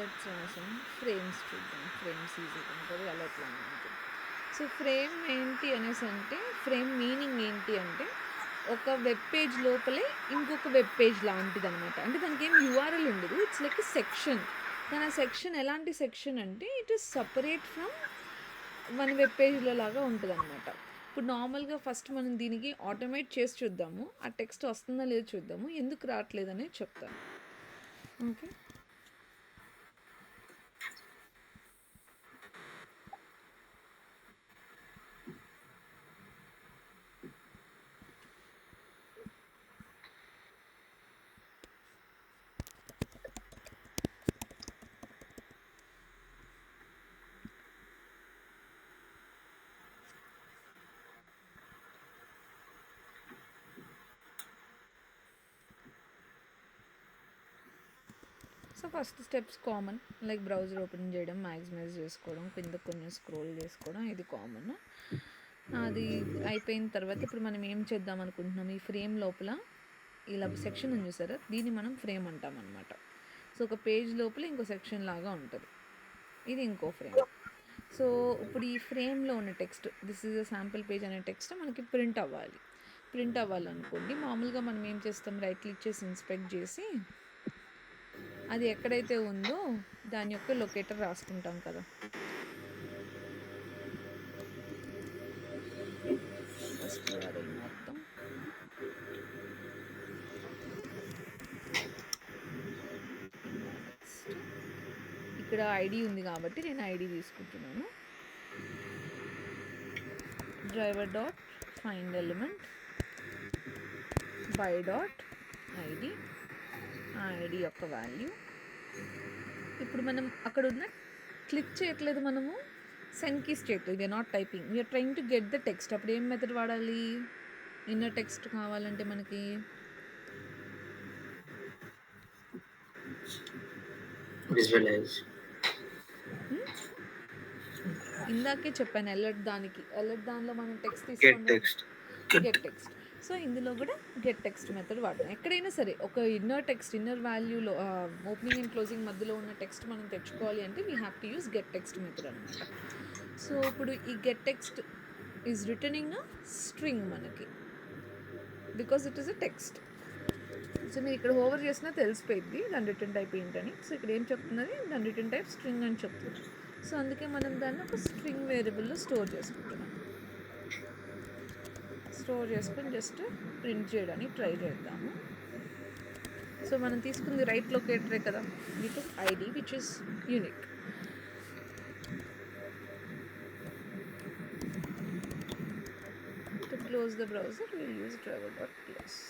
Let's రాసాం. Frames చూద్దాం. Frames ఈజీగా ఉంటుంది, అలర్ట్‌లోనే ఉంటుంది. సో ఫ్రేమ్ ఏంటి అనేసి అంటే, ఫ్రేమ్ మీనింగ్ ఏంటి అంటే, ఒక వెబ్ పేజ్ లోపలే ఇంకొక వెబ్ పేజ్ లాంటిదనమాట. అంటే దానికేం యూఆర్ఎల్ ఉండదు. It's like a section. కానీ ఆ సెక్షన్ ఎలాంటి సెక్షన్ అంటే, it is separate from one web పేజ్‌లో లాగా ఉంటదనమాట. ఇప్పుడు నార్మల్‌గా ఫస్ట్ మనం దీనికి ఆటోమేట్ చేసి చూద్దాము. ఆ టెక్స్ట్ వస్తుందా లేదో చూద్దాము. ఎందుకు రావట్లేదనేది చెప్తాను. Okay. So first steps common, like browser open చేయడం, మ్యాక్సిమైజ్ చేసుకోవడం, కింద కొంచెం స్క్రోల్ చేసుకోవడం, ఇది కామన్. అది అయిపోయిన తర్వాత ఇప్పుడు మనం ఏం చేద్దాం అనుకుంటున్నాం, ఈ ఫ్రేమ్ లోపల ఇలా సెక్షన్ ఉంది చూసారా, దీన్ని మనం ఫ్రేమ్ అంటాం అనమాట. సో ఒక పేజ్ లోపల ఇంకో సెక్షన్ లాగా ఉంటుంది, ఇది ఇంకో ఫ్రేమ్. సో ఇప్పుడు ఈ ఫ్రేమ్లో ఉన్న text, this is a sample page అనే టెక్స్ట్ మనకి ప్రింట్ అవ్వాలి. ప్రింట్ అవ్వాలనుకోండి, మామూలుగా మనం ఏం చేస్తాం, రైట్ క్లిక్ చేసి ఇన్స్పెక్ట్ చేసి అది ఎక్కడైతే ఉందో దాని యొక్క లొకేటర్ రాసుకుంటాం కదా. ఫస్ట్ యూఆర్ఎల్ మొత్తం నెక్స్ట్ ఇక్కడ ఐడి ఉంది కాబట్టి నేను ఐడి తీసుకుంటున్నాను. Driver dot find element by dot ID, ఆ ఐడి యొక్క వాల్యూ. ఇప్పుడు మనం అక్కడ ఉన్న క్లిక్ చేయట్లేదు, మనము సెండ్ కీస్ చేయట్లేదు, we're not typing, we're trying to get the text. అప్పుడు ఏం మెథడ్ వాడాలి, ఇన్నర్ టెక్స్ట్ కావాలంటే మనకి విజువలైజ్. ఇందాకే చెప్పాను ఎలర్ట్ దానికి, ఎలర్ట్ దానిలో మనం టెక్స్ట్ గెట్ తీసుకోండి, టెక్స్ట్. Get text. సో ఇందులో కూడా గెట్ టెక్స్ట్ మెథడ్ వాడతాం. ఎక్కడైనా సరే ఒక ఇన్నర్ టెక్స్ట్, ఇన్నర్ వాల్యూలో ఓపెనింగ్ అండ్ క్లోజింగ్ మధ్యలో ఉన్న టెక్స్ట్ మనం తెచ్చుకోవాలి అంటే we have to use get text method అనమాట. సో ఇప్పుడు ఈ get text is returning a string మనకి, because it is a text. So మీరు ఇక్కడ ఓవర్ చేసినా తెలిసిపోయింది దాని రిటర్న్ టైప్ ఏంటని. సో ఇక్కడ ఏం చెప్తున్నది, దాని రిటర్న్ టైప్ స్ట్రింగ్ అని చెప్తుంది. సో అందుకే మనం దాన్ని ఒక స్ట్రింగ్ వేరియబుల్లో స్టోర్ చేసుకుంటున్నాం. స్టోర్ చేసుకొని జస్ట్ ప్రింట్ చేయడానికి ట్రై చేద్దాము. సో మనం తీసుకుంది రైట్ లొకేటరే కదా, with ID which is unique. To close the browser will use driver dot close.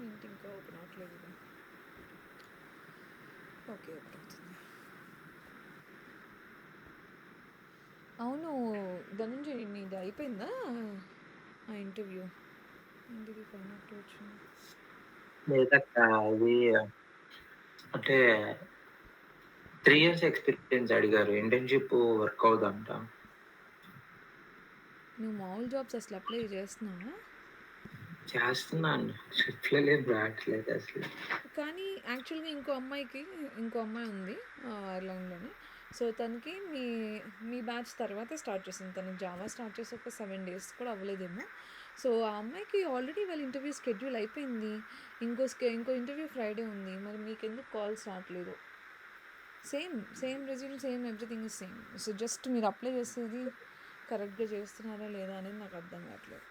ఏంటి ఇంకా ఓపెన్ అవ్వట్లేదు, ఓకే ఓపెన్ అవుతుంది. అవును ధనంజయ్, నీది అయిపోయిందా ఆ ఇంటర్వ్యూ? ఇంటికి పైనట్టు వచ్చింది. లేదక్క, అది అంటే 3 years ఎక్స్పీరియన్స్ అడిగారు. ఇంటర్న్షిప్ వర్క్ అవుదంట. నువ్వు మామూలు జాబ్స్ అసలు అప్లై చేస్తున్నావా? చేస్తున్నాను, షిఫ్ట్లలో ఏం రావట్లేదు అసలు. కానీ యాక్చువల్గా ఇంకో అమ్మాయి ఉంది ఐర్లాండ్లోనే. సో తనకి మీ మీ బ్యాచ్ తర్వాత స్టార్ట్ చేసింది. తనకి జావా స్టార్ట్ చేసి ఒక 7 days కూడా అవ్వలేదేమో. సో ఆ అమ్మాయికి ఆల్రెడీ వాళ్ళ ఇంటర్వ్యూ షెడ్యూల్ అయిపోయింది. ఇంకో ఇంటర్వ్యూ ఫ్రైడే ఉంది. మరి మీకెందుకు కాల్స్ రావట్లేదు? Same resume, same everything is same. So just మీరు అప్లై చేసేది కరెక్ట్గా చేస్తున్నారా లేదా అనేది నాకు అర్థం కావట్లేదు.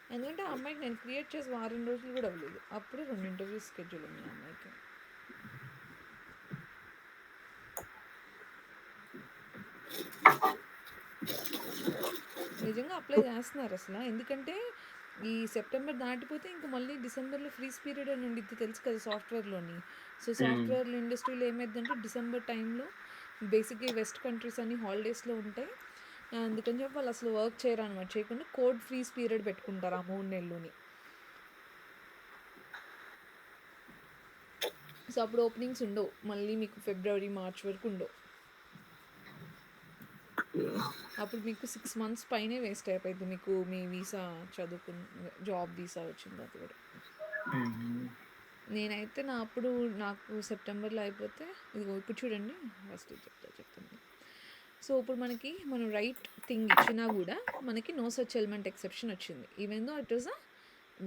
ఎందుకంటే ఆ అమ్మాయికి నేను క్రియేట్ చేసి వారం రోజులు కూడా అవ్వలేదు, అప్పుడే 2 ఇంటర్వ్యూస్ షెడ్యూల్ ఉన్నాయి ఆ అమ్మాయికి. నిజంగా అప్లై చేస్తున్నారు అసలు, ఎందుకంటే ఈ సెప్టెంబర్ దాటిపోతే ఇంక మళ్ళీ డిసెంబర్లో ఫ్రీజ్ పీరియడ్ అని ఉండిద్ది తెలుసు కదా సాఫ్ట్వేర్లోని. సో సాఫ్ట్వేర్ ఇండస్ట్రీలో ఏమైందంటే డిసెంబర్ టైంలో బేసిక్గా వెస్ట్ కంట్రీస్ అన్ని హాలిడేస్లో ఉంటాయి. అందుకని చెప్పి వాళ్ళు అసలు వర్క్ చేయరు అనమాట, చేయకుండా కోడ్ ఫ్రీజ్ పీరియడ్ పెట్టుకుంటారు ఆ 3 నెలలుని. సో అప్పుడు ఓపెనింగ్స్ ఉండవు మళ్ళీ మీకు ఫిబ్రవరి మార్చ్ వరకు ఉండవు. అప్పుడు మీకు 6 మంత్స్ పైనే వేస్ట్ అయిపోయింది మీకు మీ వీసా చదువుకున్న జాబ్ వీసా వచ్చింది అది కూడా. నేనైతే నాకు సెప్టెంబర్లో అయిపోతే ఇదిగో ఇప్పుడు చూడండి ఫస్ట్ చెప్తాను. సో ఇప్పుడు మనం రైట్ థింగ్ ఇచ్చినా కూడా మనకి నో సచ్ ఎలిమెంట్ ఎక్సెప్షన్ వచ్చింది, even though it is a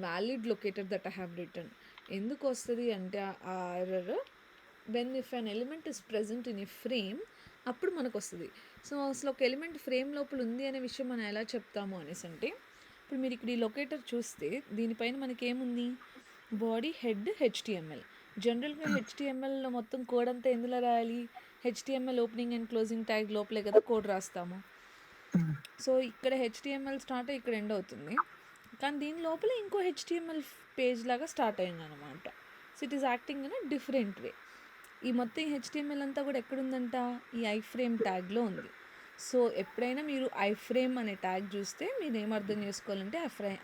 valid locator that I have return. ఎందుకు వస్తుంది అంటే ఆ error, when if an element is present in a frame అప్పుడు మనకు వస్తుంది. సో అసలు ఒక ఎలిమెంట్ ఫ్రేమ్ లోపల ఉంది అనే విషయం మనం ఎలా చెప్తాము అనేసి అంటే, ఇప్పుడు మీరు ఇక్కడ ఈ లొకేటర్ చూస్తే దీనిపైన మనకి ఏముంది, బాడీ హెడ్ హెచ్టిఎంఎల్. జనరల్గా హెచ్టిఎంఎల్లో మొత్తం కోడ్ అంతా ఎందులో రాయాలి, HTML opening and closing tag లోపలే కదా కోడ్ రాస్తాము. సో ఇక్కడ హెచ్టిఎంఎల్ స్టార్ట్ అయ్యి ఇక్కడ ఎండ్ అవుతుంది, కానీ దీని లోపల ఇంకో హెచ్టిఎంఎల్ పేజ్ లాగా స్టార్ట్ అయింది అనమాట. So it is acting in a different way. ఈ మొత్తం హెచ్టిఎంఎల్ అంతా కూడా ఎక్కడుందంట, ఈ ఐఫ్రేమ్ ట్యాగ్లో ఉంది. సో ఎప్పుడైనా మీరు ఐఫ్రేమ్ అనే ట్యాగ్ చూస్తే మీరు ఏం అర్థం చేసుకోవాలంటే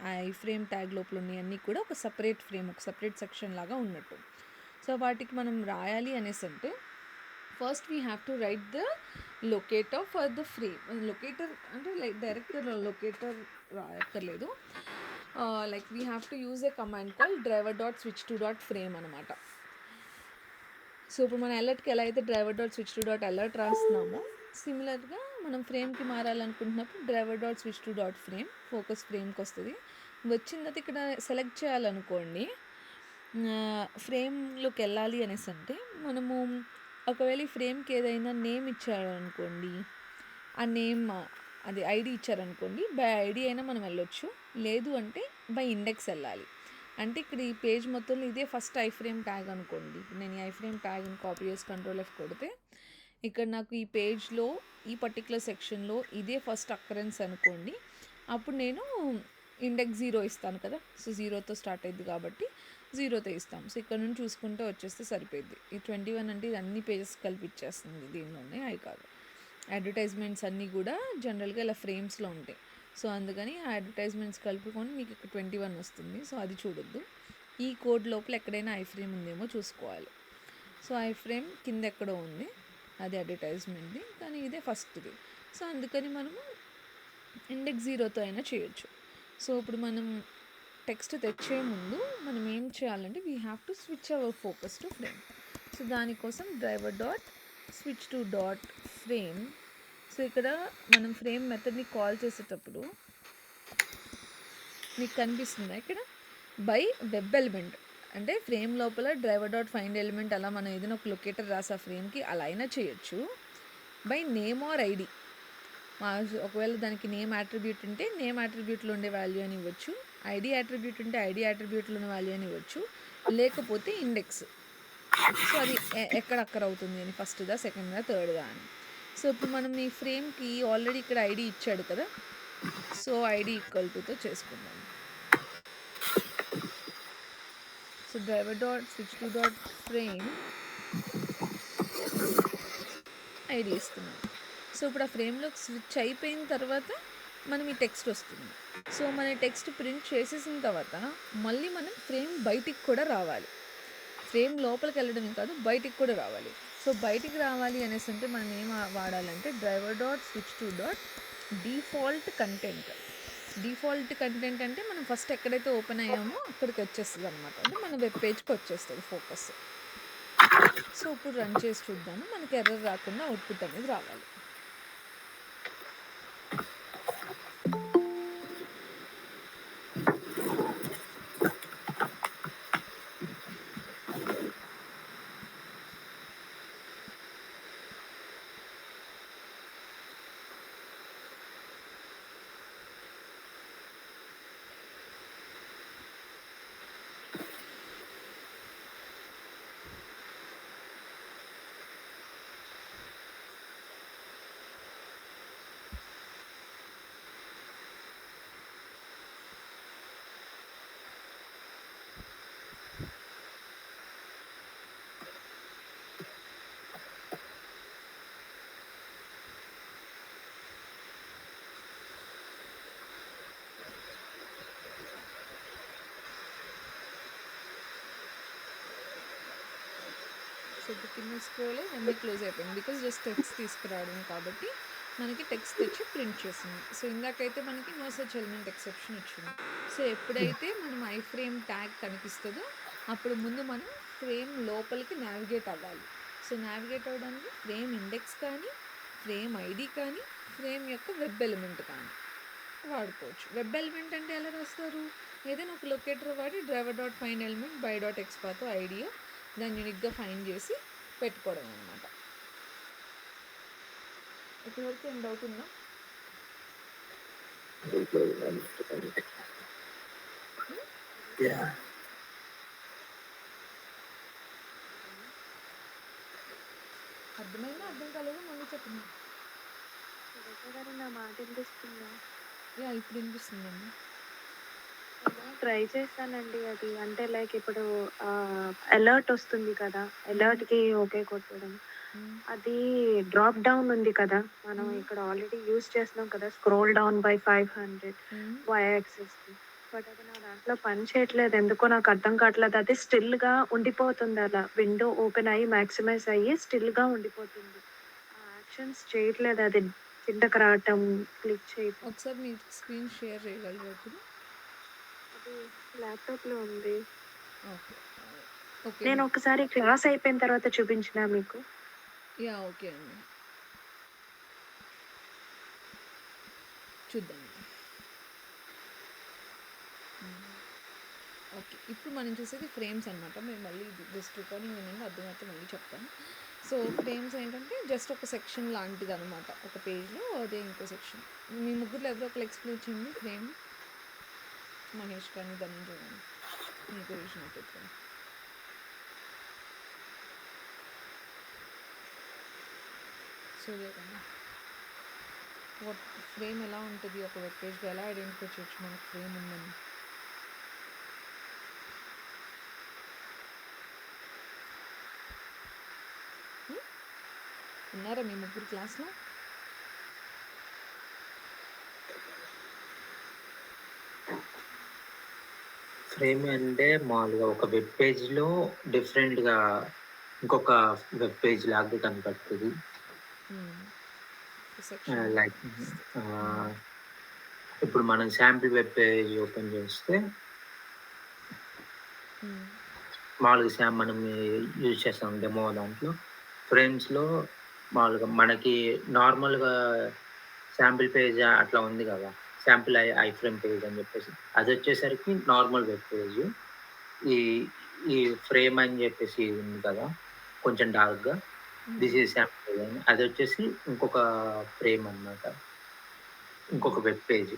ఆ ఐఫ్రేమ్ ట్యాగ్ లోపల ఉన్నవన్నీ కూడా ఒక సపరేట్ ఫ్రేమ్, ఒక సపరేట్ సెక్షన్ లాగా ఉన్నట్టు. సో వాటికి మనం రాయాలి అనేసి అంటే first we have to write the locator for the frame. Locator అంటే లైక్ డైరెక్ట్ లొకేటర్ రాయక్కర్లేదు, like we have to use a command call driver dot switch to dot frame అనమాట. సో ఇప్పుడు మన అలర్ట్కి ఎలా అయితే driver dot switch to dot alert రాస్తున్నామో, సిమిలర్గా మనం ఫ్రేమ్కి మారాలనుకుంటున్నప్పుడు driver dot switch to dot frame focus ఫ్రేమ్కి వస్తుంది. వచ్చిన తర్వాత ఇక్కడ సెలెక్ట్ చేయాలనుకోండి, ఫ్రేమ్లోకి వెళ్ళాలి అనేసి అంటే మనము ఒకవేళ ఈ ఫ్రేమ్కి ఏదైనా నేమ్ ఇచ్చారనుకోండి, ఆ నేమ్ అది ఐడి ఇచ్చారనుకోండి, బై ఐడి అయినా మనం వెళ్ళొచ్చు, లేదు అంటే బై ఇండెక్స్ వెళ్ళాలి. అంటే ఇక్కడ ఈ పేజ్ మొత్తంలో ఇదే ఫస్ట్ ఐఫ్రేమ్ ట్యాగ్ అనుకోండి, నేను ఈ ఐఫ్రేమ్ ట్యాగ్ని కాపీ చేసి Ctrl+F కొడితే ఇక్కడ నాకు ఈ పేజ్లో ఈ పర్టికులర్ సెక్షన్లో ఇదే ఫస్ట్ అక్కరెన్స్ అనుకోండి, అప్పుడు నేను ఇండెక్స్ 0 ఇస్తాను కదా. సో 0తో స్టార్ట్ అయ్యింది కాబట్టి 0తో ఇస్తాం. సో ఇక్కడ నుంచి చూసుకుంటే వచ్చేస్తే సరిపోద్ది. ఈ 21 అంటే ఇది అన్ని పేజెస్ కలిపి ఇచ్చేస్తుంది దీనిలోనే, అవి కాదు. అడ్వర్టైజ్మెంట్స్ అన్నీ కూడా జనరల్గా ఇలా ఫ్రేమ్స్లో ఉంటాయి. సో అందుకని ఆ అడ్వర్టైజ్మెంట్స్ కలుపుకొని మీకు ఇక్కడ 21 వస్తుంది. సో అది చూడొద్దు, ఈ కోడ్ లోపల ఎక్కడైనా ఐఫ్రేమ్ ఉందేమో చూసుకోవాలి. సో ఐఫ్రేమ్ కింద ఎక్కడో ఉంది, అది అడ్వర్టైజ్మెంట్ది, కానీ ఇదే ఫస్ట్ది. సో అందుకని మనము ఇండెక్స్ 0తో అయినా చేయొచ్చు. సో ఇప్పుడు మనం టెక్స్ట్ తెచ్చే ముందు మనం ఏం చేయాలంటే we have to switch our focus to frame. So దానికోసం driver dot switch to dot frame. So ఇక్కడ మనం ఫ్రేమ్ మెథడ్ని కాల్ చేసేటప్పుడు మీకు కనిపిస్తుందా ఇక్కడ బై వెబ్ ఎలిమెంట్, అంటే ఫ్రేమ్ లోపల డ్రైవర్ డాట్ ఫైండ్ ఎలిమెంట్ అలా మనం ఏదైనా ఒక లొకేటర్ రాసా ఫ్రేమ్కి అలా అయినా చేయొచ్చు. బై నేమ్ ఆర్ ఐడి, ఒకవేళ దానికి నేమ్ యాట్రిబ్యూట్ ఉంటే నేమ్ యాట్రిబ్యూట్లో ఉండే వాల్యూ అని ఇవ్వచ్చు, ఐడి యాట్రిబ్యూట్ ఉంటే ఐడి యాట్రిబ్యూట్లో ఉన్న వాల్యూ అని ఇవ్వచ్చు, లేకపోతే ఇండెక్స్. సో అది ఎక్కడ అక్కర్ అవుతుంది అని, ఫస్ట్దా సెకండ్దా థర్డ్దా అని. సో ఇప్పుడు మనం ఈ ఫ్రేమ్కి ఆల్రెడీ ఇక్కడ ఐడి ఇచ్చాడు కదా, సో ఐడి ఈక్వల్ టుతో చేసుకుందాం. So driver dot switch to dot frame ID ఇస్తున్నాం. సో ఇప్పుడు ఆ ఫ్రేమ్లోకి స్విచ్ అయిపోయిన తర్వాత మనం ఈ టెక్స్ట్ వస్తుంది. సో మన టెక్స్ట్ ప్రింట్ చేసేసిన తర్వాత మళ్ళీ మనం ఫ్రేమ్ బయటికి కూడా రావాలి, ఫ్రేమ్ లోపలికి వెళ్ళడమే కాదు బయటికి కూడా రావాలి. సో బయటికి రావాలి అనేసి అంటే మనం ఏం వాడాలంటే driver dot switch to dot default content. Default content అంటే మనం ఫస్ట్ ఎక్కడైతే ఓపెన్ అయ్యామో అక్కడికి వచ్చేస్తుంది అనమాట, అంటే మన వెబ్ పేజ్కి వచ్చేస్తుంది ఫోకస్. సో ఇప్పుడు రన్ చేసి చూద్దాము, మనకి ఎర్రర్ రాకుండా అవుట్పుట్ అనేది రావాలి. సో ఇప్పుడు కింద స్క్రోల్ ఇవన్నీ క్లోజ్ అయిపోయింది బికాజ్ జస్ట్ టెక్స్ట్ తీసుకురావడం కాబట్టి మనకి టెక్స్ట్ తెచ్చి ప్రింట్ చేసింది. సో ఇందాకైతే మనకి నో సచ్ ఎలిమెంట్ ఎక్సెప్షన్ వచ్చింది. సో ఎప్పుడైతే మనం ఐ ఫ్రేమ్ ట్యాగ్ కనిపిస్తుందో అప్పుడు ముందు మనం ఫ్రేమ్ లోపలికి నావిగేట్ అవ్వాలి. సో నావిగేట్ అవ్వడానికి ఫ్రేమ్ ఇండెక్స్ కానీ, ఫ్రేమ్ ఐడి కానీ, ఫ్రేమ్ యొక్క వెబ్ ఎలిమెంట్ కానీ వాడుకోవచ్చు. వెబ్ ఎలిమెంట్ అంటే ఎలా రాస్తారు? ఏదైనా ఒక లొకేటర్ వాడి driver dot find element by dot ఎక్స్పాతో ఐడియో దాన్ని యూనిక్గా ఫైండ్ చేసి పెట్టుకోవడం అనమాట. ఇప్పటివరకు ఏం డౌట్ ఉందా? Yeah. అర్థమైందా అర్థం కాలేదో మళ్ళీ చెప్పండి. గారు నా మాట వినిపిస్తుందా? యా ఇప్పుడు వినిపిస్తుందండి. నేను ట్రై చేశానండి అది. అంటే లైక్ ఇప్పుడు అలర్ట్ వస్తుంది కదా, అలర్ట్కి ఓకే కొట్టడం. అది డ్రాప్ డౌన్ ఉంది కదా, మనం ఇక్కడ ఆల్రెడీ యూజ్ చేస్తున్నాం కదా, scroll down by 500 Y axis. But అది నా దాంట్లో పని చేయట్లేదు, ఎందుకో నాకు అర్థం కావట్లేదు. అది స్టిల్ గా ఉండిపోతుంది, అలా విండో ఓపెన్ అయ్యి మ్యాక్సిమైజ్ అయ్యి స్టిల్ గా ఉండిపోతుంది. యాక్షన్స్ చేయట్లేదు, అది కిందకి రావటం, క్లిక్ చేయటం. ఒకసారి మీ స్క్రీన్ షేర్ చేయగలరు ఇప్పుడు? అది ల్యాప్టాప్ లో ఉంది. ఓకే ఓకే నేను ఒకసారి క్లాస్ అయిపోయిన తర్వాత చూపించిన మీకు. యా ఓకే అండి, చూద్దాం. ఓకే ఇప్పుడు మనం చూసేది ఫ్రేమ్స్ అనమాట. మేము మళ్ళీ జస్ట్ రికార్డింగ్ వినండి, అర్థమైతే మళ్ళీ చెప్తాను. సో ఫ్రేమ్స్ ఏంటంటే జస్ట్ ఒక సెక్షన్ లాంటిది అనమాట, ఒక పేజ్లో అదే ఇంకో సెక్షన్. మీ ముగ్గురు ఎవరో ఒకరు ఎక్స్ప్లెయిన్ చేయండి ఫ్రేమ్. మహేష్ కానీ ధనంజయ్ కానీ మీకు రీజన్ పెట్టుకోండి. సూర్య కానీ ఫ్రేమ్ ఎలా ఉంటుంది, ఒక వెబ్ పేజ్లో ఎలా ఐడెంటిఫై చేయొచ్చు మనకు ఫ్రేమ్ ఉందని? ఉన్నారా మీ ముగ్గురు క్లాస్లో? ఫ్రేమ్ అంటే మామూలుగా ఒక వెబ్ పేజ్లో డిఫరెంట్గా ఇంకొక వెబ్ పేజ్ లాగా కనపడుతుంది. లైక్ ఇప్పుడు మనం శాంపిల్ వెబ్ పేజ్ ఓపెన్ చేస్తే మామూలుగా మనం యూజ్ చేస్తాం డెమో దాంట్లో. ఫ్రేమ్స్లో మామూలుగా మనకి నార్మల్గా శాంపిల్ పేజ్ అట్లా ఉంది కదా, శాంపిల్ ఐ ఫ్రేమ్ పేజ్ అని చెప్పేసి, అది వచ్చేసరికి నార్మల్ వెబ్ పేజ్. ఈ ఈ ఫ్రేమ్ అని చెప్పేసి ఉంది కదా కొంచెం డార్క్గా, దిస్ ఈజ్ శాంపిల్ పేజ్ అని, అది వచ్చేసి ఇంకొక ఫ్రేమ్ అన్నమాట, ఇంకొక వెబ్ పేజ్.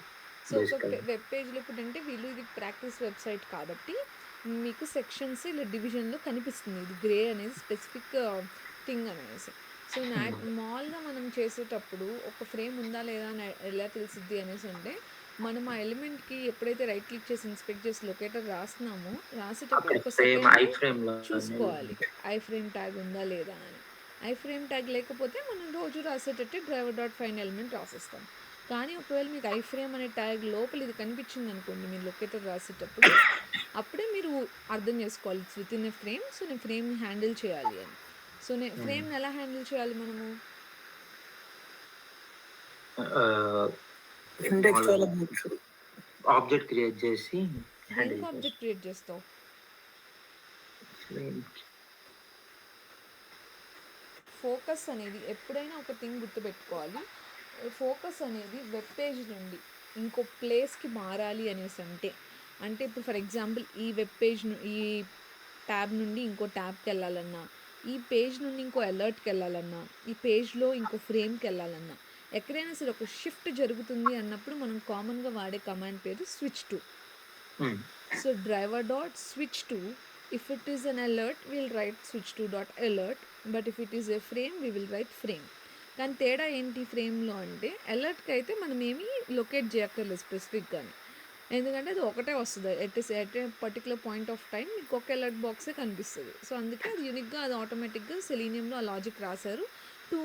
సో ఒక వెబ్ పేజ్లో ఇప్పుడు అంటే వీళ్ళు ఇది ప్రాక్టీస్ వెబ్సైట్ కాబట్టి మీకు సెక్షన్స్ ఇలా డివిజన్లో కనిపిస్తుంది, ఇది గ్రే అనేది స్పెసిఫిక్ థింగ్ అనేసి. సో మామూలుగా మనం చేసేటప్పుడు ఒక ఫ్రేమ్ ఉందా లేదా అని ఎలా తెలిసిద్ది అనేసి అంటే, మనం ఆ ఎలిమెంట్కి ఎప్పుడైతే రైట్ క్లిక్ చేసి ఇన్స్పెక్ట్ చేసి లొకేటర్ రాస్తున్నామో రాసేటప్పుడు ఒక సెకండ్ చూసుకోవాలి ఐ ఫ్రేమ్ ట్యాగ్ ఉందా లేదా అని. ఐ ఫ్రేమ్ ట్యాగ్ లేకపోతే మనం రోజు రాసేటట్టు డ్రైవర్ డాట్ ఫైండ్ ఎలిమెంట్ రాసేస్తాం. కానీ ఒకవేళ మీకు ఐ ఫ్రేమ్ అనే ట్యాగ్ లోపల ఇది కనిపించింది అనుకోండి మీరు లొకేటర్ రాసేటప్పుడు, అప్పుడే మీరు అర్థం చేసుకోవాలి it's with in a frame. So నేను ఫ్రేమ్ని హ్యాండిల్ చేయాలి అని. సో నేను ఫ్రేమ్ని ఎలా హ్యాండిల్ చేయాలి మనము? ఆబ్జెక్ట్ క్రియేట్ చేసి. ఎందుకు ఆబ్జెక్ట్ క్రియేట్ చేస్తావు? ఫోకస్ అనేది ఎప్పుడైనా ఒక థింగ్ గుర్తుపెట్టుకోవాలి. ఫోకస్ అనేది వెబ్ పేజ్ నుండి ఇంకో ప్లేస్కి మారాలి అనేసి అంటే ఇప్పుడు ఫర్ ఎగ్జాంపుల్ ఈ వెబ్ పేజ్ ఈ ట్యాబ్ నుండి ఇంకో ట్యాబ్కి వెళ్ళాలన్నా, ఈ పేజ్ నుండి ఇంకో అలర్ట్కి వెళ్ళాలన్నా, ఈ పేజ్లో ఇంకో ఫ్రేమ్కి వెళ్ళాలన్నా, ఎక్కడైనా సరే ఒక షిఫ్ట్ జరుగుతుంది అన్నప్పుడు మనం కామన్గా వాడే కమాండ్ పేరు switch to. So driver dot switch to, if it is an alert will write switch to dot alert, but if it is a frame we will write frame. కానీ తేడా ఏంటి ఫ్రేమ్లో అంటే, అలర్ట్కి అయితే మనం ఏమీ లొకేట్ చేయక్కర్లేదు స్పెసిఫిక్గానే, ఎందుకంటే అది ఒకటే వస్తుంది at a particular point of time మీకు ఒక అలర్ట్ బాక్సే కనిపిస్తుంది. సో అందుకే అది యూనిక్గా అది ఆటోమేటిక్గా సెలీనియంలో ఆ లాజిక్ రాశారు to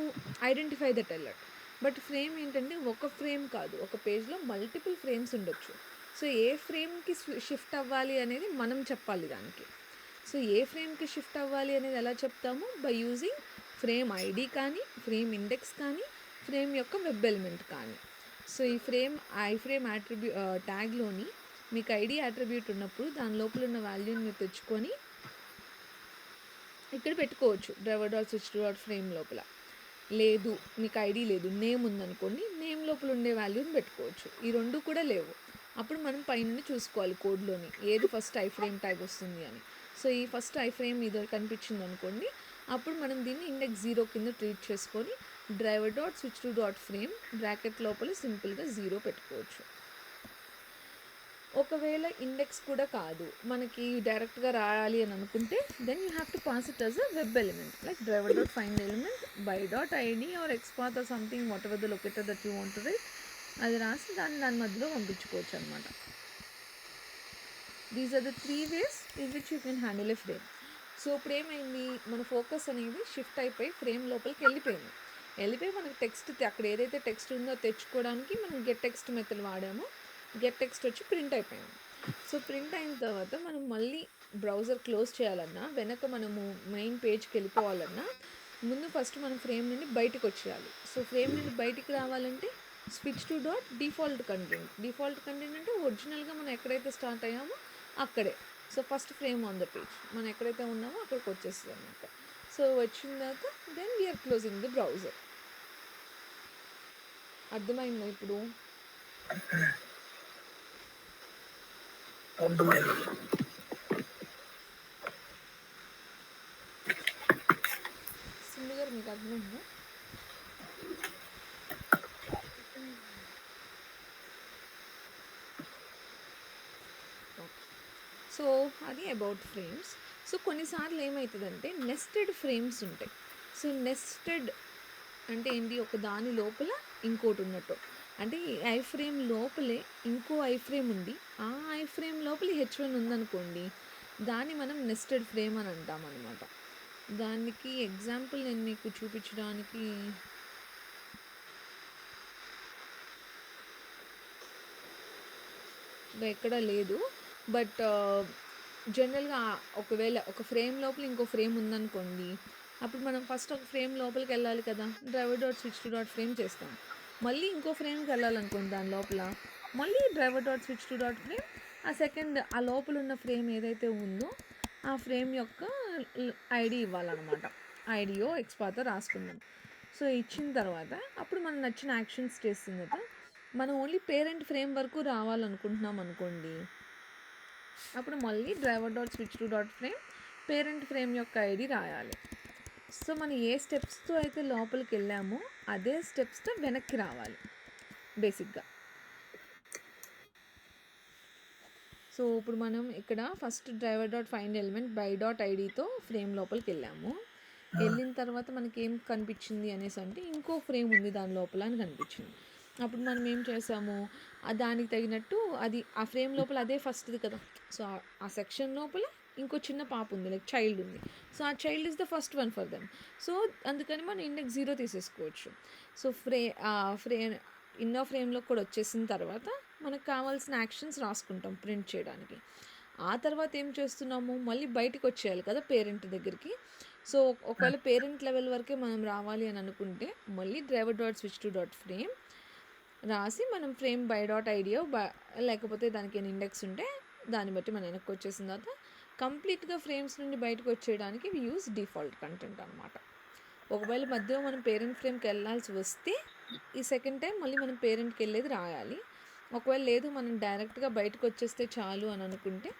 identify that alert. But frame ఏంటంటే ఒక ఫ్రేమ్ కాదు, ఒక పేజ్లో మల్టిపుల్ ఫ్రేమ్స్ ఉండొచ్చు. సో ఏ ఫ్రేమ్కి షిఫ్ట్ అవ్వాలి అనేది మనం చెప్పాలి దానికి. సో ఏ ఫ్రేమ్కి షిఫ్ట్ అవ్వాలి అనేది ఎలా చెప్తాము? బై యూజింగ్ ఫ్రేమ్ ఐడి కానీ, ఫ్రేమ్ ఇండెక్స్ కానీ, ఫ్రేమ్ యొక్క వెబ్ ఎలిమెంట్ కానీ. సో ఈ ఫ్రేమ్ ట్యాగ్లోని మీకు ఐడి అట్రిబ్యూట్ ఉన్నప్పుడు దాని లోపల ఉన్న వాల్యూని మీరు తెచ్చుకొని ఇక్కడ పెట్టుకోవచ్చు driver dot switch dot frame లోపల. లేదు మీకు ఐడి లేదు, నేమ్ ఉందనుకోండి, నేమ్ లోపల ఉండే వాల్యూని పెట్టుకోవచ్చు. ఈ రెండు కూడా లేవు, అప్పుడు మనం పైనుండి చూసుకోవాలి కోడ్లోని ఏది ఫస్ట్ ఐ ఫ్రేమ్ ట్యాగ్ వస్తుంది అని. సో ఈ ఫస్ట్ ఐ ఫ్రేమ్ ఇది కనిపించింది అనుకోండి, అప్పుడు మనం దీన్ని ఇండెక్స్ 0 కింద ట్రీట్ చేసుకొని driver dot switch to dot frame bracket లోపల సింపుల్గా 0 పెట్టుకోవచ్చు. ఒకవేళ ఇండెక్స్ కూడా కాదు, మనకి డైరెక్ట్గా రాయాలి అని అనుకుంటే then you have to pass it as a web element like driver dot find element by dot ID or XPath or something whatever the locator that you want to write, అది రాసి దాని మధ్యలో పంపించుకోవచ్చు అనమాట. These are the 3 ways in which you can handle a frame. So ఇప్పుడు ఏమైంది, మన focus అనేది షిఫ్ట్ అయిపోయి ఫ్రేమ్ లోపలికి వెళ్ళిపోయి మనకి టెక్స్ట్ అక్కడ ఏదైతే టెక్స్ట్ ఉందో తెచ్చుకోవడానికి మనం గెట్ టెక్స్ట్ మెథడ్ వాడామో, గెట్ టెక్స్ట్ వచ్చి ప్రింట్ అయిపోయింది. సో ప్రింట్ అయిన తర్వాత మనం మళ్ళీ బ్రౌజర్ క్లోజ్ చేయాలన్నా, వెనక మనము మెయిన్ పేజ్కి వెళ్ళిపోవాలన్నా ముందు ఫస్ట్ మనం ఫ్రేమ్ నుండి బయటకు వచ్చేయాలి. సో ఫ్రేమ్ నుండి బయటికి రావాలంటే switch to dot default content అంటే ఒరిజినల్గా మనం ఎక్కడైతే స్టార్ట్ అయ్యామో అక్కడే. So first frame on the page మనం ఎక్కడైతే ఉన్నామో అక్కడికి వచ్చేస్తుంది అనమాట. సో వచ్చిన తర్వాత then we're closing the browser. అర్థమైందా ఇప్పుడు? సింధు గారు మీకు అర్థమైందా? సో అది అబౌట్ ఫ్రేమ్స్. సో కొన్నిసార్లు ఏమవుతుందంటే నెస్టెడ్ ఫ్రేమ్స్ ఉంటాయి. సో నెస్టెడ్ అంటే ఏంటి, ఒక దాని లోపల ఇంకోటి ఉన్నట్టు. అంటే ఈ ఐ ఫ్రేమ్ లోపలే ఇంకో ఐ ఫ్రేమ్ ఉండి ఆ ఐ ఫ్రేమ్ లోపల H1 ఉందనుకోండి, దాన్ని మనం నెస్టెడ్ ఫ్రేమ్ అని అంటాం అనమాట. దానికి ఎగ్జాంపుల్ నేను మీకు చూపించడానికి ఎక్కడ లేదు, బట్ జనరల్గా ఒకవేళ ఒక ఫ్రేమ్ లోపల ఇంకో ఫ్రేమ్ ఉందనుకోండి, అప్పుడు మనం ఫస్ట్ ఒక ఫ్రేమ్ లోపలికి వెళ్ళాలి కదా, driver dot switch to dot frame చేస్తాం. మళ్ళీ ఇంకో ఫ్రేమ్కి వెళ్ళాలనుకోండి, దాని లోపల మళ్ళీ driver dot switch to dot frame, ఆ సెకండ్ ఆ లోపల ఉన్న ఫ్రేమ్ ఏదైతే ఉందో ఆ ఫ్రేమ్ యొక్క ఐడి ఇవ్వాలన్నమాట. ఐడియో ఎక్స్పాతో రాసుకుందాం. సో ఇచ్చిన తర్వాత అప్పుడు మనం నచ్చిన యాక్షన్స్ చేసిన తర్వాత మనం ఓన్లీ పేరెంట్ ఫ్రేమ్ వరకు రావాలనుకుంటున్నాం అనుకోండి, అప్పుడు మళ్ళీ driver dot switch to dot frame parent frame యొక్క ఐడి రాయాలి. సో మనం ఏ స్టెప్స్తో అయితే లోపలికి వెళ్ళామో అదే స్టెప్స్తో వెనక్కి రావాలి బేసిక్గా. సో ఇప్పుడు మనం ఇక్కడ first driver dot find element by dot ఐడితో ఫ్రేమ్ లోపలికి వెళ్ళాము. వెళ్ళిన తర్వాత మనకి ఏం కనిపించింది అనేసి అంటే ఇంకో ఫ్రేమ్ ఉంది దాని లోపల అని కనిపించింది. అప్పుడు మనం ఏం చేసాము, దానికి తగినట్టు అది ఆ ఫ్రేమ్ లోపల అదే ఫస్ట్ది కదా, సో ఆ సెక్షన్ లోపల ఇంకో చిన్న పాప ఉంది, లైక్ చైల్డ్ ఉంది. సో ఆ child is the first one for them. So అందుకని మనం ఇండెక్స్ 0 తీసేసుకోవచ్చు. సో ఇన్నో ఫ్రేమ్లో కూడా వచ్చేసిన తర్వాత మనకు కావాల్సిన యాక్షన్స్ రాసుకుంటాం ప్రింట్ చేయడానికి. ఆ తర్వాత ఏం చేస్తున్నాము, మళ్ళీ బయటకు వచ్చేయాలి కదా పేరెంట్ దగ్గరికి. సో ఒకవేళ పేరెంట్ లెవెల్ వరకే మనం రావాలి అని అనుకుంటే మళ్ళీ driver dot switch to dot frame రాసి మనం ఫ్రేమ్ బై డాట్ ఐడియో లేకపోతే దానికి ఏమైనా ఇండెక్స్ ఉంటే దాన్ని బట్టి మనం వెనక్కి వచ్చేసిన తర్వాత కంప్లీట్గా ఫ్రేమ్స్ నుండి బయటకు వచ్చేయడానికి వి యూస్ డిఫాల్ట్ కంటెంట్ అనమాట. ఒకవేళ మధ్యలో మనం పేరెంట్ ఫ్రేమ్కి వెళ్ళాల్సి వస్తే ఈ సెకండ్ టైం మళ్ళీ మనం పేరెంట్కి వెళ్ళేది రాయాలి. ఒకవేళ లేదు మనం డైరెక్ట్గా బయటకు వచ్చేస్తే చాలు అని అనుకుంటే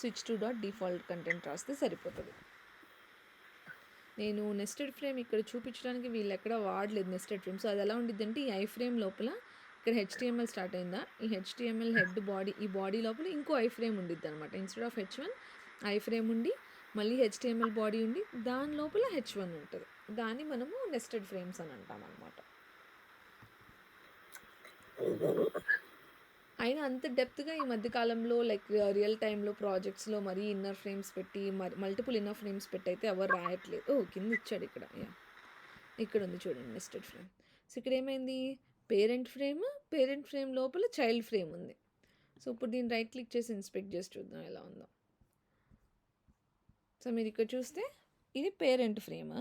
switch to dot default content రాస్తే సరిపోతుంది. నేను నెస్టెడ్ ఫ్రేమ్ ఇక్కడ చూపించడానికి వీళ్ళు ఎక్కడ వాడలేదు నెస్టెడ్ ఫ్రేమ్. సో అది ఎలా ఉండిద్ది అంటే ఈ ఐ ఫ్రేమ్ లోపల ఇక్కడ HTML స్టార్ట్ అయిందా, ఈ HTML హెడ్ బాడీ, ఈ బాడీ లోపల ఇంకో ఐ ఫ్రేమ్ ఉండిద్ది అనమాట. Instead of H1 I frame ఉండి మళ్ళీ HTML బాడీ ఉండి దాని లోపల H1 ఉంటుంది. దాన్ని మనము నెస్టెడ్ ఫ్రేమ్స్ అని అంటాం అనమాట. అయినా అంత డెప్త్గా ఈ మధ్యకాలంలో లైక్ రియల్ టైంలో ప్రాజెక్ట్స్లో మరీ ఇన్నర్ ఫ్రేమ్స్ పెట్టి మల్టిపుల్ ఇన్నర్ ఫ్రేమ్స్ పెట్టి అయితే ఎవరు రాయట్లేదు. కింద ఇచ్చాడు ఇక్కడ, ఇక్కడ ఉంది చూడండి నెస్టెడ్ ఫ్రేమ్. సో ఇక్కడ ఏమైంది, పేరెంట్ ఫ్రేమ్ లోపల చైల్డ్ ఫ్రేమ్ ఉంది. సో ఇప్పుడు దీన్ని రైట్ క్లిక్ చేసి ఇన్స్పెక్ట్ చేసి చూద్దాం ఎలా ఉందో. సో మీరు ఇక్కడ చూస్తే ఇది పేరెంట్ ఫ్రేమ్.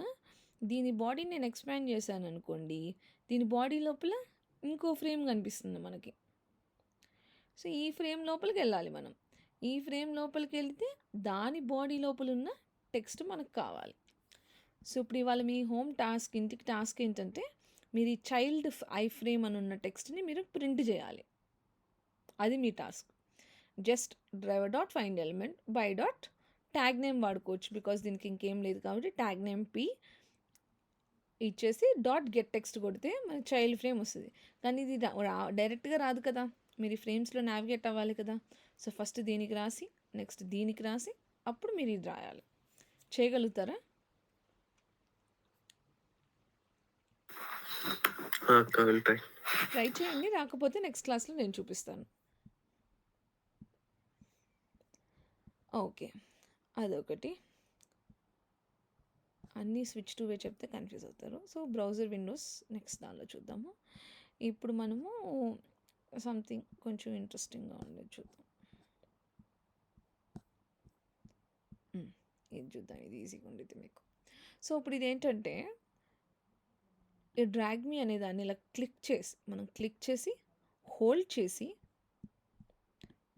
దీని బాడీ నేను ఎక్స్పాండ్ చేశాను అనుకోండి, దీని బాడీ లోపల ఇంకో ఫ్రేమ్ కనిపిస్తుంది మనకి. సో ఈ ఫ్రేమ్ లోపలికి వెళ్ళాలి మనం. ఈ ఫ్రేమ్ లోపలికి వెళ్తే దాని బాడీ లోపల ఉన్న టెక్స్ట్ మనకు కావాలి. సో ఇప్పుడు ఇవాళ మీ హోమ్ టాస్క్, ఇంటికి టాస్క్ ఏంటంటే మీరు ఈ చైల్డ్ ఐ ఫ్రేమ్ అని ఉన్న టెక్స్ట్ని మీరు ప్రింట్ చేయాలి. అది మీ task. Just driver dot find element by dot tag name వాడుకోవచ్చు, బికాస్ దీనికి ఇంకేం లేదు కాబట్టి ట్యాగ్ నేమ్ పి ఇచ్చేసి డాట్ గెట్ టెక్స్ట్ కొడితే మన చైల్డ్ ఫ్రేమ్ వస్తుంది. కానీ ఇది డైరెక్ట్గా రాదు కదా, మీరు ఈ ఫ్రేమ్స్లో నావిగేట్ అవ్వాలి కదా. సో ఫస్ట్ దీనికి రాసి, నెక్స్ట్ దీనికి రాసి, అప్పుడు మీరు ఇది రాయాలి. చేయగలుగుతారా? ట్రై చేయండి, రాకపోతే నెక్స్ట్ క్లాస్లో నేను చూపిస్తాను. ఓకే, అదొకటి. అన్నీ స్విచ్ టు వే చెప్తే కన్ఫ్యూజ్ అవుతారు. సో బ్రౌజర్ విండోస్ నెక్స్ట్ దానిలో చూద్దాము. ఇప్పుడు మనము సంథింగ్ కొంచెం ఇంట్రెస్టింగ్గా ఉండేది చూద్దాం. ఇది చూద్దాం, ఇది ఈజీగా ఉండేది మీకు. సో ఇప్పుడు ఇదేంటంటే ఈ డ్రాగ్ మీ అనే దాన్ని ఇలా మనం క్లిక్ చేసి హోల్డ్ చేసి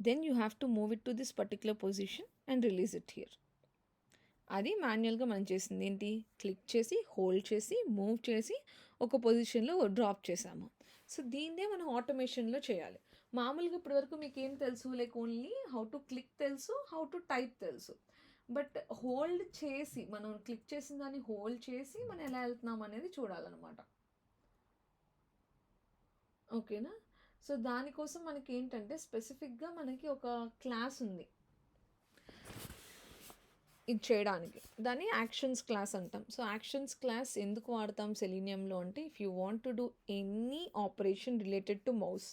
then you have to move it to this particular position and release it here. అది మాన్యువల్గా మనం చేసింది ఏంటి, క్లిక్ చేసి హోల్డ్ చేసి మూవ్ చేసి ఒక పొజిషన్లో డ్రాప్ చేసాము. సో దీన్నే మనం ఆటోమేషన్లో చేయాలి. మామూలుగా ఇప్పటివరకు మీకు ఏం తెలుసు, like only how to click తెలుసు, హౌ టు టైప్ తెలుసు. బట్ హోల్డ్ చేసి మనం క్లిక్ చేసిన దాన్ని హోల్డ్ చేసి మనం ఎలా వెళ్తున్నాం అనేది చూడాలన్నమాట. ఓకేనా? సో దానికోసం మనకి ఏంటంటే స్పెసిఫిక్గా మనకి ఒక క్లాస్ ఉంది ఇది చేయడానికి. దాన్ని యాక్షన్స్ క్లాస్ అంటాం. సో యాక్షన్స్ క్లాస్ ఎందుకు వాడతాం సెలీనియంలో అంటే, if you want to do any operation related to mouse,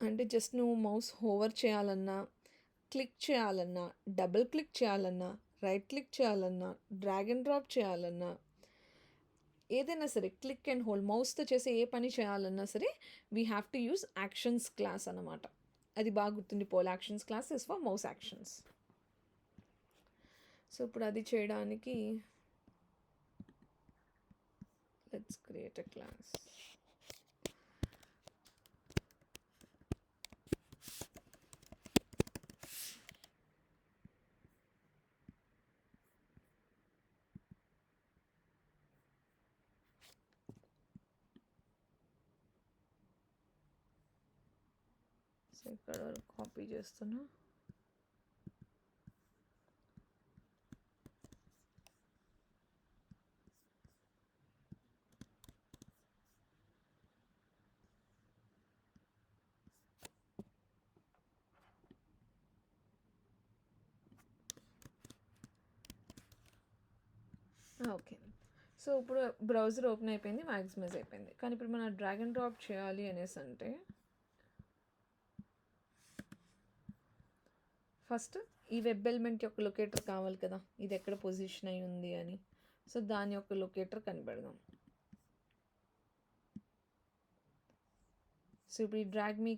అంటే జస్ట్ నువ్వు మౌస్ హోవర్ చేయాలన్నా, క్లిక్ చేయాలన్నా, డబుల్ క్లిక్ చేయాలన్నా, రైట్ క్లిక్ చేయాలన్నా, డ్రాగ్ అండ్ డ్రాప్ చేయాలన్నా, ఏదైనా సరే క్లిక్ అండ్ హోల్డ్ మౌస్తో చేసే ఏ పని చేయాలన్నా సరే we have to use actions class అన్నమాట. అది బాగా గుర్తుండిపోవాలి. Actions class is for mouse actions. So ఇప్పుడు అది చేయడానికి let's create a class. So ఇక్కడ కాపీ చేస్తున్నా. ఓకే, సో ఇప్పుడు బ్రౌజర్ ఓపెన్ అయిపోయింది, మ్యాక్సిమైజ్ అయిపోయింది. కానీ ఇప్పుడు మనం డ్రాగ్ అండ్ డ్రాప్ చేయాలి అనేసి అంటే ఫస్ట్ ఈ వెబ్ ఎలిమెంట్ యొక్క లొకేటర్ కావాలి కదా, ఇది ఎక్కడ పొజిషన్ అయి ఉంది అని. సో దాని యొక్క లొకేటర్ కనిపెడదాం. సో ఇప్పుడు ఈ డ్రాగ్ మీ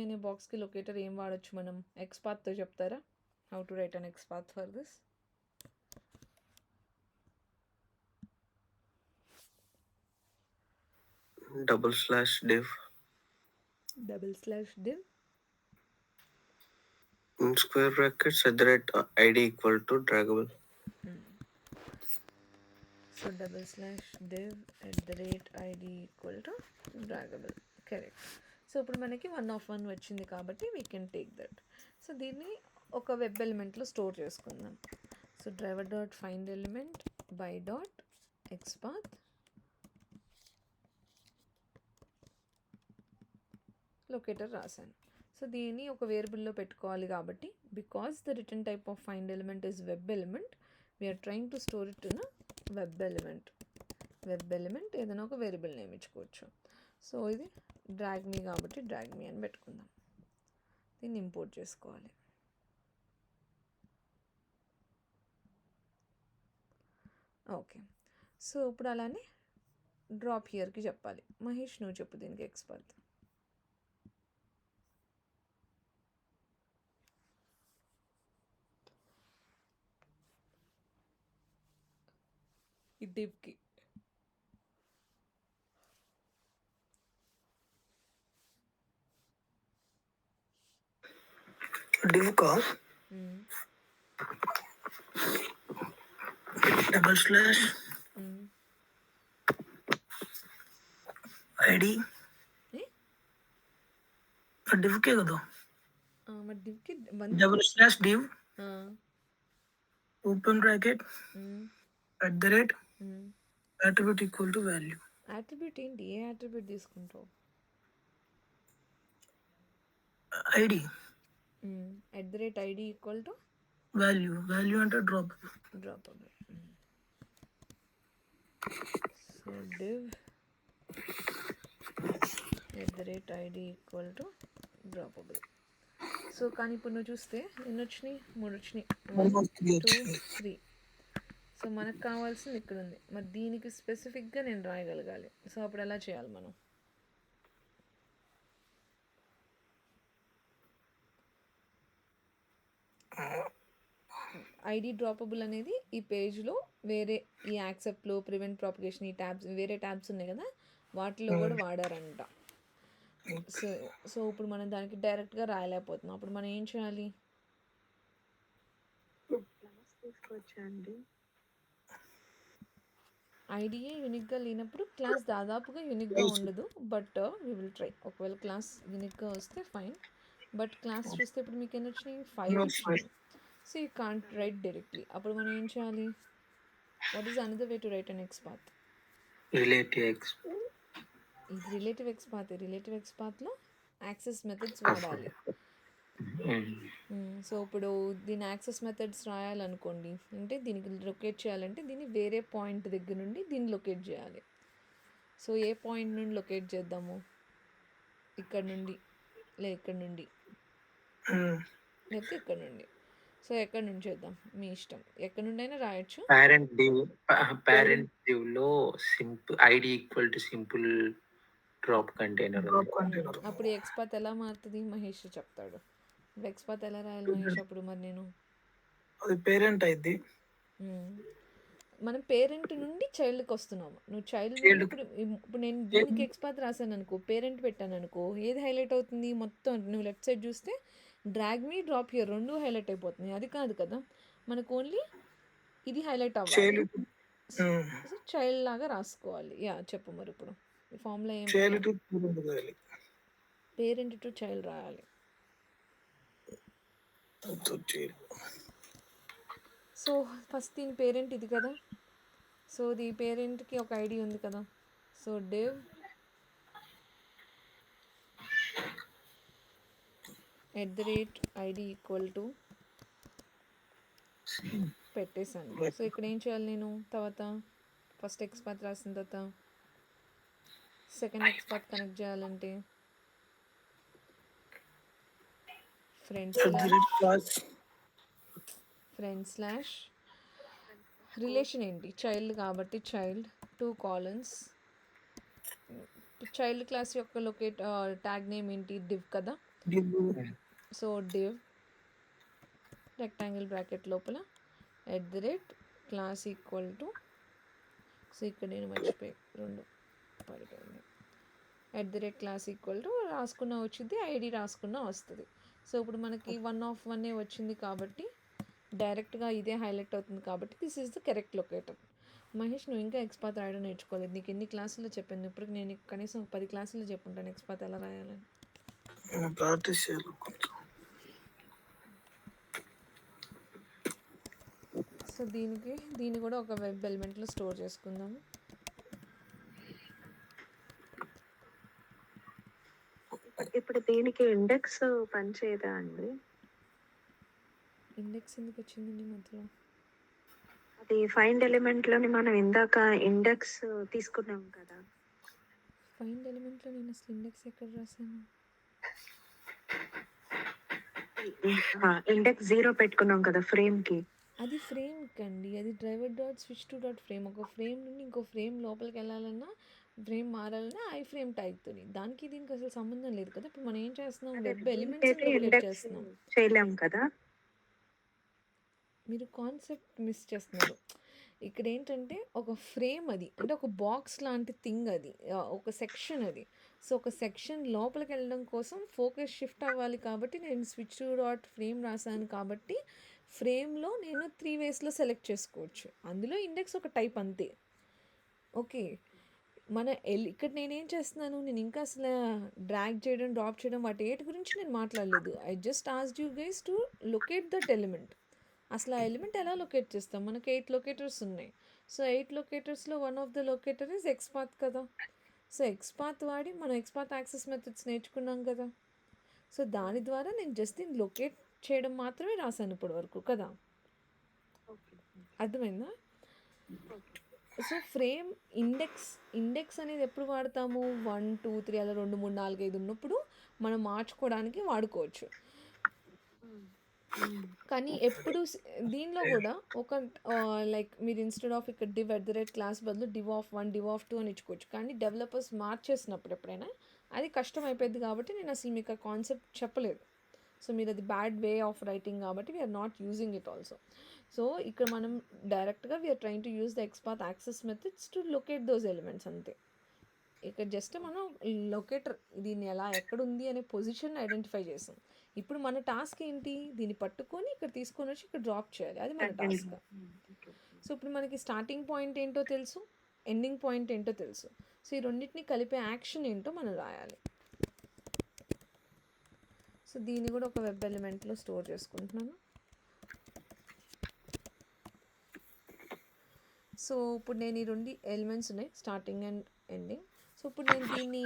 అనే బాక్స్కి లొకేటర్ ఏం వాడచ్చు మనం? ఎక్స్పాత్తో చెప్తారా? How to write an XPath for this? /div in square brackets @id equal to draggable. So /div @id equal to draggable. Correct. So ఇప్పుడు మనకి 1 వచ్చింది కాబట్టి we can take that. So దీన్ని ఒక వెబ్ ఎలిమెంట్లో స్టోర్ చేసుకుందాం. So driver dot find element by dot XPath locator రాశాను. So దీన్ని ఒక వేరియబుల్లో పెట్టుకోవాలి కాబట్టి, because the return type of find element is web element, we're trying to store it in web element ఏదైనా ఒక వేరియబుల్ నేమ్ ఇచ్చుకోవచ్చు. సో ఇది డ్రాగ్ మీ కాబట్టి డ్రాగ్ మీ అని పెట్టుకుందాం. దీన్ని ఇంపోర్ట్ చేసుకోవాలి. ఓకే, సో ఇప్పుడు అలానే డ్రాప్ హియర్కి చెప్పాలి. మహేష్ నువ్వు చెప్పు దీనికి ఎక్స్పర్ట్. ఈ టిప్కి. div का डबल स्लैश आईडी div के కదా మరి డివ్కి double slash div open bracket at the rate attribute equal to value attribute ఏంటి? ఏ యాట్రిబ్యూట్ తీసుకుంటావు? id @id equal to value అంటే drop droppable. So div @id equal to droppable. So కానీ ఇప్పుడు నువ్వు చూస్తే ఎన్ని వచ్చినాయి? 3 వచ్చినాయి. 1 2 3. సో మనకు కావాల్సింది ఇక్కడ ఉంది. మరి దీనికి స్పెసిఫిక్గా నేను రాయగలగాలి. సో అప్పుడు ఎలా చేయాలి మనం? ఐడి డ్రాపబుల్ అనేది ఈ పేజ్లో వేరే ఈ యాక్సెప్ట్లో ప్రివెంట్ ప్రాపగేషన్ ఈ ట్యాబ్స్ వేరే ట్యాబ్స్ ఉన్నాయి కదా, వాటిలో కూడా వాడారంట. సో సో ఇప్పుడు మనం దానికి డైరెక్ట్గా రాయలేకపోతున్నాం. అప్పుడు మనం ఏం చేయాలి? క్లాస్ తీసుకోవచ్చా అండి? ఐడియే యూనిక్గా లేనప్పుడు క్లాస్ దాదాపుగా యూనిక్గా ఉండదు. But we will try. ఒకవేళ క్లాస్ యూనిక్గా వస్తే ఫైన్. బట్ క్లాస్ చూస్తే ఇప్పుడు మీకు ఎన్ని వచ్చినాయి? 5 వచ్చినాయి. So you can't write directly. అప్పుడు మనం ఏం చేయాలి? What is another way to write an X path? Relative X ఇది relative X path. Relative X పాత్లో యాక్సెస్ మెథడ్స్ వాడాలి. సో ఇప్పుడు దీని యాక్సెస్ మెథడ్స్ రాయాలనుకోండి, అంటే దీనికి లొకేట్ చేయాలంటే దీన్ని వేరే పాయింట్ దగ్గర నుండి దీన్ని లొకేట్ చేయాలి. సో ఏ పాయింట్ నుండి లొకేట్ చేద్దాము? ఇక్కడ నుండి, ఇక్కడ నుండి, లేకపోతే ఇక్కడ నుండి. సో ఎక్కడ నుంచి చేద్దాం? మీ ఇష్టం, ఎక్కడ నుండి అయినా రాయొచ్చు. పేరెంట్ div లో simple ID equal to simple drop container అప్పుడు ఎక్స్ పాత్ ఎలా మారుతుంది? మహేష్ చెప్తాడు. ఎక్స్ పాత్ ఎలా రాయాలి మహేష్? అప్పుడు మరి నేను అది పేరెంట్ అయింది. మనం పేరెంట్ నుండి చైల్డ్కి వస్తున్నాము. నువ్వు చైల్డ్ ఇప్పుడు నేను దీనికి ఎక్స్ పాత్ రాశాను అనుకో, పేరెంట్ పెట్టాను అనుకో, ఏది హైలైట్ అవుతుంది? మొత్తం నువ్వు లెఫ్ట్ సైడ్ చూస్తే డ్రాగ్ మీ డ్రాప్ హియర్ రెండు హైలైట్ అయిపోతున్నాయి. అది కాదు కదా, మనకు ఓన్లీ ఇది హైలైట్ అవ్వాలి. సో చైల్డ్ లాగా రాసుకోవాలి. యా చెప్పు మరి ఇప్పుడు ఈ ఫామ్లో ఏం? పేరెంట్ టు చైల్డ్ రాయాలి. సో ఫస్ట్ దీని పేరెంట్ ఇది కదా. సో ఈ పేరెంట్కి ఒక ఐడి ఉంది కదా. So div @id equal to పెట్టేశాను. సో ఇక్కడ ఏం చేయాలి నేను? తర్వాత ఫస్ట్ ఎక్స్ పాత్ రాసిన తర్వాత సెకండ్ ఎక్స్ పాత్ కనెక్ట్ చేయాలంటే ఫ్రెండ్ స్లాష్ రిలేషన్ ఏంటి? చైల్డ్ కాబట్టి చైల్డ్ 2 కాలన్స్. చైల్డ్ క్లాస్ యొక్క ట్యాగ్ నేమ్ ఏంటి? డివ్ కదా. సో డివ్ రెక్టాంగిల్ బ్రాకెట్ లోపల @క్లాస్ ఈక్వల్ టు, సో ఇక్కడ నేను మర్చిపోయి 2 పడిపోయింది. @క్లాస్ ఈక్వల్ టు రాసుకున్నా వచ్చింది, ఐడి రాసుకున్నా వస్తుంది. సో ఇప్పుడు మనకి 1 of 1 వచ్చింది కాబట్టి డైరెక్ట్గా ఇదే హైలైట్ అవుతుంది కాబట్టి this is the correct locator. Mahesh, నువ్వు ఇంకా ఎక్స్ పాత్ రాయడం నేర్చుకోలేదు. నీకు ఎన్ని క్లాసుల్లో చెప్పాను? ఇప్పుడు నేను కనీసం 10 క్లాసుల్లో చెప్పుంటాను ఎక్స్ పాత్ ఎలా రాయాలని. సో దీన్ని కూడా ఒక వెబ్ ఎలిమెంట్లో స్టోర్ చేసుకుందాము. ఇప్పుడు దీనికి ఇండెక్స్ పనిచేయదా అండి? ఇండెక్స్ ఎందుకు వచ్చిందండి మధ్యలో? అది ఫైండ్ ఎలిమెంట్ లోని మనం ఇందాక ఇండెక్స్ తీసుకున్నాం కదా. ఫైండ్ ఎలిమెంట్లో నేను అసలు ఇండెక్స్ ఎక్కడ రాశాను? ఇండెక్స్ 0 పెట్టుకున్నాం కదా ఫ్రేమ్ కి. అది ఫ్రేమ్ కండి, అది driver dot switch to dot frame. ఒక ఫ్రేమ్ నుండి ఇంకో ఫ్రేమ్ లోపలికి వెళ్ళాలన్నా, ఫ్రేమ్ మారాలన్నా ఐ ఫ్రేమ్ టైప్తో. దానికి దీనికి అసలు సంబంధం లేదు కదా. ఇప్పుడు మనం ఏం చేస్తున్నాం? వెబ్ ఎలిమెంట్స్ లొకేట్ చేస్తున్నాం. చేయలేం కదా. మీరు కాన్సెప్ట్ మిస్ చేస్తున్నారు. ఇక్కడ ఏంటంటే ఒక ఫ్రేమ్ అది అంటే ఒక బాక్స్ లాంటి థింగ్ అది ఒక సెక్షన్ అది. సో ఒక సెక్షన్ లోపలికి వెళ్ళడం కోసం ఫోకస్ షిఫ్ట్ అవ్వాలి కాబట్టి నేను స్విచ్ డాట్ ఫ్రేమ్ రాశాను కాబట్టి ఫ్రేమ్లో నేను 3 వేస్లో సెలెక్ట్ చేసుకోవచ్చు. అందులో ఇండెక్స్ ఒక టైప్ అంతే. ఓకే, ఇక్కడ నేనేం చేస్తున్నాను, నేను ఇంకా అసలు డ్రాగ్ చేయడం డ్రాప్ చేయడం వాటి ఏటి గురించి నేను మాట్లాడలేదు. I just asked you guys to locate that element. అసలు ఆ ఎలిమెంట్ ఎలా లొకేట్ చేస్తాం? మనకి 8 లొకేటర్స్ ఉన్నాయి. సో 8 లొకేటర్స్లో one of the locator is xpath కదా. సో ఎక్స్పాత్ వాడి మనం ఎక్స్పాత్ యాక్సెస్ మెథడ్స్ నేర్చుకున్నాం కదా. సో దాని ద్వారా నేను జస్ట్ దీన్ని లొకేట్ చేయడం మాత్రమే రాశాను ఇప్పటి వరకు కదా. అర్థమైందా? సో ఫ్రేమ్ ఇండెక్స్ అనేది ఎప్పుడు వాడతాము? 1 2 3 అలా 2 3 4 5 ఉన్నప్పుడు మనం మార్చుకోవడానికి వాడుకోవచ్చు. కానీ ఎప్పుడు దీనిలో కూడా ఒక లైక్ మీరు ఇన్స్టెడ్ ఆఫ్ ఇక్కడ div @ బదులు div of 1 div of 2 అని ఇచ్చుకోవచ్చు. కానీ డెవలపర్స్ మార్చేసినప్పుడు ఎప్పుడైనా అది కష్టం అయిపోయింది కాబట్టి నేను అసలు మీకు ఆ కాన్సెప్ట్ చెప్పలేదు. సో మీరు అది బ్యాడ్ వే ఆఫ్ రైటింగ్ కాబట్టి we're not using it also. So ఇక్కడ మనం డైరెక్ట్గా we're trying to use the XPath axes methods to locate those elements అంతే. ఇక్కడ జస్ట్ మనం లొకేటర్ దీన్ని ఎలా ఎక్కడుంది అనే పొజిషన్ ఐడెంటిఫై చేసాం. ఇప్పుడు మన టాస్క్ ఏంటి? దీన్ని పట్టుకొని ఇక్కడ తీసుకొని వచ్చి ఇక్కడ డ్రాప్ చేయాలి. అది మన టాస్క్. సో ఇప్పుడు మనకి స్టార్టింగ్ పాయింట్ ఏంటో తెలుసు, ఎండింగ్ పాయింట్ ఏంటో తెలుసు. సో ఈ రెండింటిని కలిపే యాక్షన్ ఏంటో మనం రాయాలి. సో దీన్ని కూడా ఒక వెబ్ ఎలిమెంట్లో స్టోర్ చేసుకుంటున్నాను. సో ఇప్పుడు నేను ఈ 2 ఎలిమెంట్స్ ఉన్నాయి, స్టార్టింగ్ అండ్ ఎండింగ్. సో ఇప్పుడు నేను దీన్ని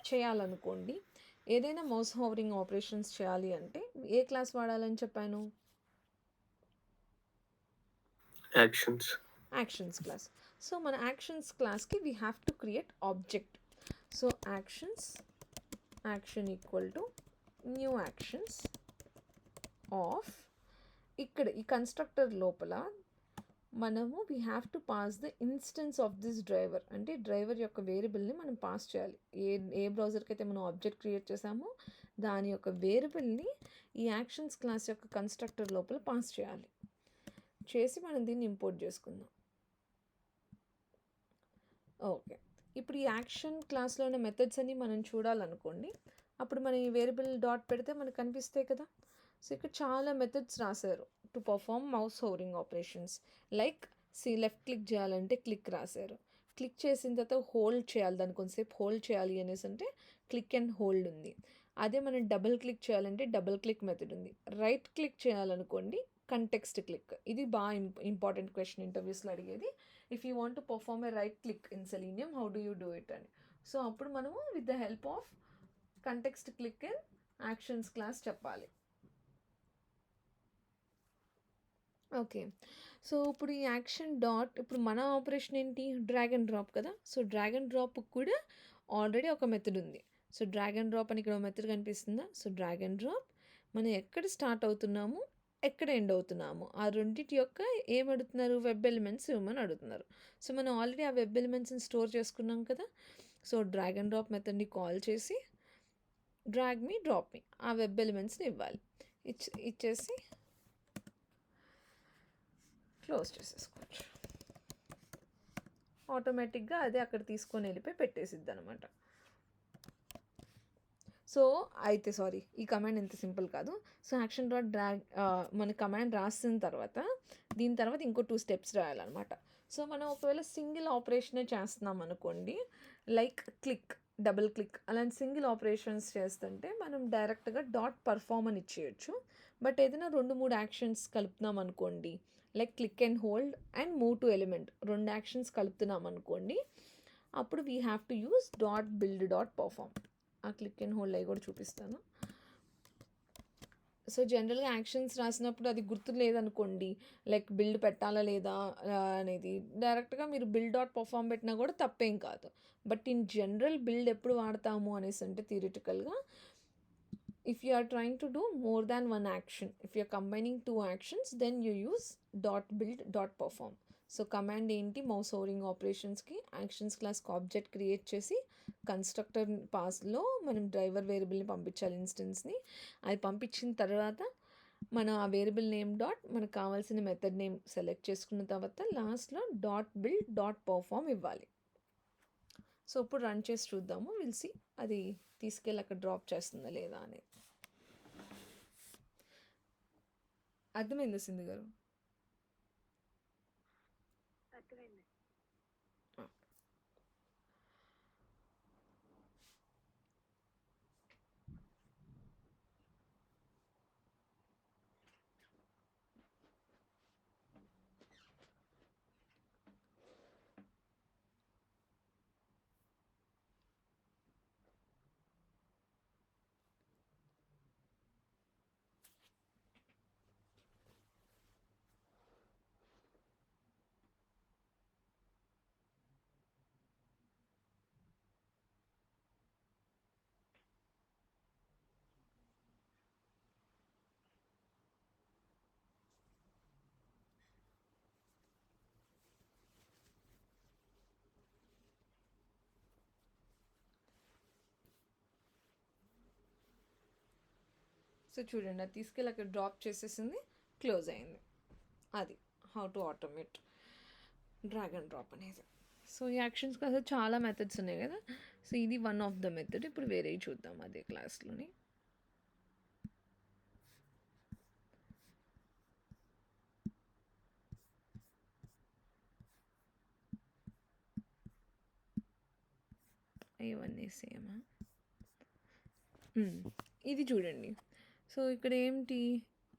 చేయాలనుకోండి, ఏదైనా మౌస్ హోవరింగ్ ఆపరేషన్స్ చేయాలి అంటే ఏ క్లాస్ వాడాలని చెప్పాను? Actions class. సో మన యాక్షన్స్ క్లాస్కి we have to create object. So action equal to new actions of, ఇక్కడ ఈ కన్స్ట్రక్టర్ లోపల మనము we have to pass the instance of this driver. అంటే డ్రైవర్ యొక్క వేరియబుల్ని మనం పాస్ చేయాలి. ఏ బ్రౌజర్కి అయితే మనం ఆబ్జెక్ట్ క్రియేట్ చేసామో దాని యొక్క వేరియబుల్ని ఈ యాక్షన్స్ క్లాస్ యొక్క కన్స్ట్రక్టర్ లోపల పాస్ చేయాలి. చేసి మనం దీన్ని ఇంపోర్ట్ చేసుకుందాం. ఓకే, ఇప్పుడు ఈ యాక్షన్ క్లాస్లో ఉన్న మెథడ్స్ అన్ని మనం చూడాలనుకోండి. అప్పుడు మనం ఈ వేరియబుల్ డాట్ పెడితే మనకు కనిపిస్తాయి కదా. సో ఇక్కడ చాలా మెథడ్స్ రాశారు to perform mouse hovering operations. Like left click చేయాలంటే క్లిక్ రాశారు. క్లిక్ చేసిన తర్వాత హోల్డ్ చేయాలి, దాన్ని కొంతసేపు హోల్డ్ చేయాలి అనేసి అంటే క్లిక్ అండ్ హోల్డ్ ఉంది. అదే మనం డబుల్ క్లిక్ చేయాలంటే డబుల్ క్లిక్ మెథడ్ ఉంది. రైట్ క్లిక్ చేయాలనుకోండి కంటెక్స్ట్ క్లిక్. ఇది బాగా ఇంపార్టెంట్ క్వశ్చన్ ఇంటర్వ్యూస్లో అడిగేది. If you want to perform a right click in Selenium how do you do it అని. సో అప్పుడు మనము with the help of context click in actions class చెప్పాలి. Okay, so ఇప్పుడు ఈ యాక్షన్ డాట్, ఇప్పుడు మన ఆపరేషన్ ఏంటి? డ్రాగ్ అండ్ డ్రాప్ కదా. సో డ్రాగ్ అండ్ డ్రాప్ కూడా ఆల్రెడీ ఒక మెథడ్ ఉంది. సో డ్రాగ్ అండ్ డ్రాప్ అని ఇక్కడ ఒక మెథడ్ కనిపిస్తుందా? సో డ్రాగ్ అండ్ డ్రాప్ మనం ఎక్కడ స్టార్ట్ అవుతున్నాము, ఎక్కడ ఎండ్ అవుతున్నాము, ఆ రెండింటి యొక్క ఏం అడుగుతున్నారు? వెబ్ ఎలిమెంట్స్ ఇవ్వమని అడుగుతున్నారు. సో మనం ఆల్రెడీ ఆ వెబ్ ఎలిమెంట్స్ని స్టోర్ చేసుకున్నాం కదా. సో డ్రాగ్ అండ్ డ్రాప్ మెథడ్ని కాల్ చేసి డ్రాగ్ మీ డ్రాప్ మీ ఆ వెబ్ ఎలిమెంట్స్ని ఇవ్వాలి. ఇచ్చేసి క్లోజ్ చేసేసుకోవచ్చు. ఆటోమేటిక్గా అదే అక్కడ తీసుకొని వెళ్ళిపోయి పెట్టేసిద్ది అనమాట. సో అయితే సారీ, ఈ కమాండ్ ఇంత సింపుల్ కాదు. సో యాక్షన్ డాట్ డ్రాగ్ మన కమాండ్ రాసిన తర్వాత దీని తర్వాత ఇంకో 2 స్టెప్స్ రాయాలన్నమాట. సో మనం ఒకవేళ సింగిల్ ఆపరేషనే చేస్తున్నాం అనుకోండి, లైక్ క్లిక్, డబుల్ క్లిక్ అలాంటి సింగిల్ ఆపరేషన్స్ చేస్తుంటే మనం డైరెక్ట్గా డాట్ పర్ఫామ్ అని ఇచ్చేయచ్చు. బట్ ఏదైనా 2-3 యాక్షన్స్ కలుపుతున్నాం అనుకోండి, like click and hold and move to element, 2 actions కలుపుతున్నాం అనుకోండి, అప్పుడు we have to use dot build dot perform. ఆ క్లిక్ అండ్ హోల్డ్ అవి కూడా చూపిస్తాను. సో జనరల్గా యాక్షన్స్ రాసినప్పుడు అది గుర్తు లేదనుకోండి, లైక్ బిల్డ్ పెట్టాలా లేదా అనేది, డైరెక్ట్గా మీరు బిల్డ్ డాట్ పర్ఫామ్ పెట్టినా కూడా తప్పేం కాదు. బట్ ఇన్ జనరల్ బిల్డ్ ఎప్పుడు వాడతాము అనేసి అంటే థియరిటికల్గా if you are trying to do more than one action, if you are combining 2 actions, then you use dot build dot perform. So command ఏంటి? Mouse hovering ఆపరేషన్స్కి actions క్లాస్కి object create చేసి constructor పాస్లో మనం driver వేరియబుల్ని పంపించాలి, ఇన్స్టెన్స్ని. అది పంపించిన తర్వాత మనం ఆ వేరియబుల్ నేమ్ డాట్ మనకు కావాల్సిన మెథడ్ నేమ్ సెలెక్ట్ చేసుకున్న తర్వాత లాస్ట్లో డాట్ బిల్డ్ డాట్ పర్ఫామ్ ఇవ్వాలి. సో ఇప్పుడు రన్ చేసి చూద్దాము, విల్సి అది తీసుకెళ్ళి అక్కడ డ్రాప్ చేస్తుందా లేదా అనేది. అర్థమైందా సింధు గారు? అర్థమైంది. సో చూడండి, అది తీసుకెళ్ళి అక్కడ డ్రాప్ చేసేసింది, క్లోజ్ అయింది. అది how to automate drag and drop అనేది. సో ఈ యాక్షన్స్కి అసలు చాలా మెథడ్స్ ఉన్నాయి కదా. సో ఇది వన్ ఆఫ్ ద మెథడ్. ఇప్పుడు వేరే చూద్దాం అదే క్లాస్లోని. ఇవన్నీ సేమా. ఇది చూడండి. సో ఇక్కడ ఏంటి,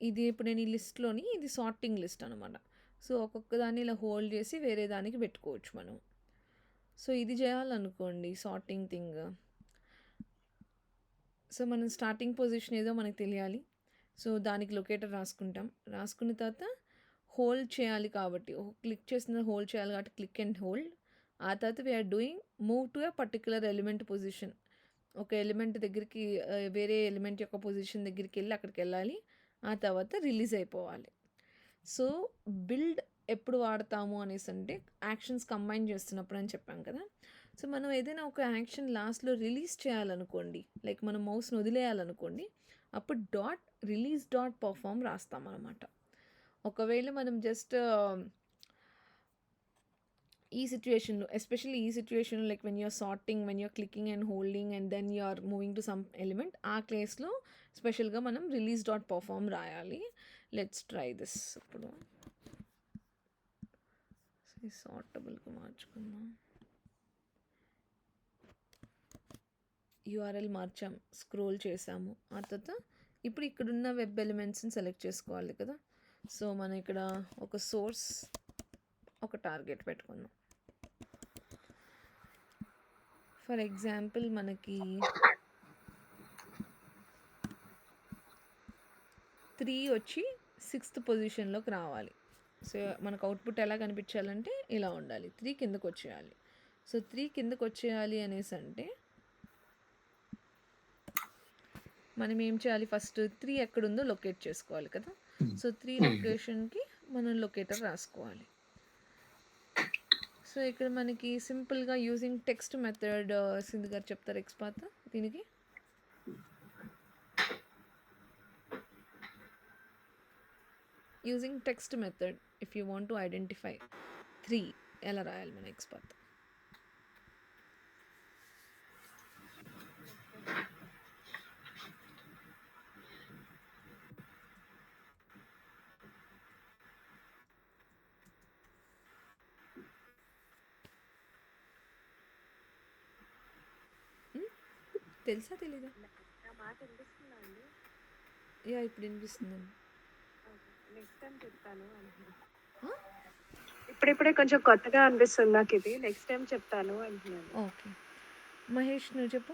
ఇది ఇప్పుడు నేను ఈ లిస్ట్లోని ఇది సార్టింగ్ లిస్ట్ అనమాట. సో ఒక్కొక్క దాన్ని ఇలా హోల్డ్ చేసి వేరే దానికి పెట్టుకోవచ్చు మనం. సో ఇది చేయాలనుకోండి సార్టింగ్ థింగ్. సో మనం స్టార్టింగ్ పొజిషన్ ఏదో మనకు తెలియాలి. సో దానికి లొకేటర్ రాసుకుంటాం. రాసుకున్న తర్వాత హోల్డ్ చేయాలి కాబట్టి క్లిక్ చేసిన హోల్డ్ చేయాలి కాబట్టి క్లిక్ అండ్ హోల్డ్. ఆ తర్వాత we're doing move to a particular element position. ఒక ఎలిమెంట్ దగ్గరికి వేరే ఎలిమెంట్ యొక్క పొజిషన్ దగ్గరికి వెళ్ళి అక్కడికి వెళ్ళాలి. ఆ తర్వాత రిలీజ్ అయిపోవాలి. సో బిల్డ్ ఎప్పుడు వాడతాము అనేసి అంటే యాక్షన్స్ కంబైన్ చేస్తున్నప్పుడు అని చెప్పాం కదా. సో మనం ఏదైనా ఒక యాక్షన్ లాస్ట్లో రిలీజ్ చేయాలనుకోండి, లైక్ మనం మౌస్ని వదిలేయాలనుకోండి, అప్పుడు డాట్ రిలీజ్ డాట్ పర్ఫామ్ రాస్తాం అనమాట. ఒకవేళ మనం జస్ట్ ఈ సిచ్యువేషన్లో, ఎస్పెషల్లీ ఈ సిచ్యువేషన్లో like when you're sorting, when you're clicking and holding and then you're moving to some element, ఆ కేస్లో స్పెషల్గా మనం రిలీజ్ డాట్ పర్ఫామ్ రాయాలి. Let's try this. ఇప్పుడు సార్టబుల్గా మార్చుకుందాం. యూఆర్ఎల్ మార్చాం, స్క్రోల్ చేసాము. ఆ తర్వాత ఇప్పుడు ఇక్కడున్న వెబ్ ఎలిమెంట్స్ని సెలెక్ట్ చేసుకోవాలి కదా. సో మనం ఇక్కడ ఒక సోర్స్, ఒక టార్గెట్ పెట్టుకుందాం. ఫర్ ఎగ్జాంపుల్ మనకి 3 వచ్చి 6th పొజిషన్లోకి రావాలి. సో మనకు అవుట్పుట్ ఎలా కనిపించాలంటే ఇలా ఉండాలి, 3 కిందకు వచ్చేయాలి. సో 3 కిందకు వచ్చేయాలి అనేసి అంటే మనం ఏం చేయాలి, ఫస్ట్ 3 ఎక్కడుందో లొకేట్ చేసుకోవాలి కదా. సో 3 లొకేషన్కి మనం లొకేటర్ రాసుకోవాలి. సో ఇక్కడ మనకి సింపుల్గా యూజింగ్ టెక్స్ట్ మెథడ్ సింధు గారు చెప్తారు ఎక్స్పాత్ దీనికి. Using text method if you want to identify 3 ఎలా రాయాలి మన ఎక్స్పాత్. తెలుసా తెలీదా? నా మాట వినిపిస్తుందా అండి? యా ఇప్పుడు వినిపిస్తుందండి. నెక్స్ట్ టైం చెప్తాను అంటున్నాను. ఇప్పుడిప్పుడే కొంచెం కొత్తగా అనిపిస్తుంది నాకు ఇది. నెక్స్ట్ టైం చెప్తాను అంటున్నాను. ఓకే మహేష్ నువ్వు చెప్పు.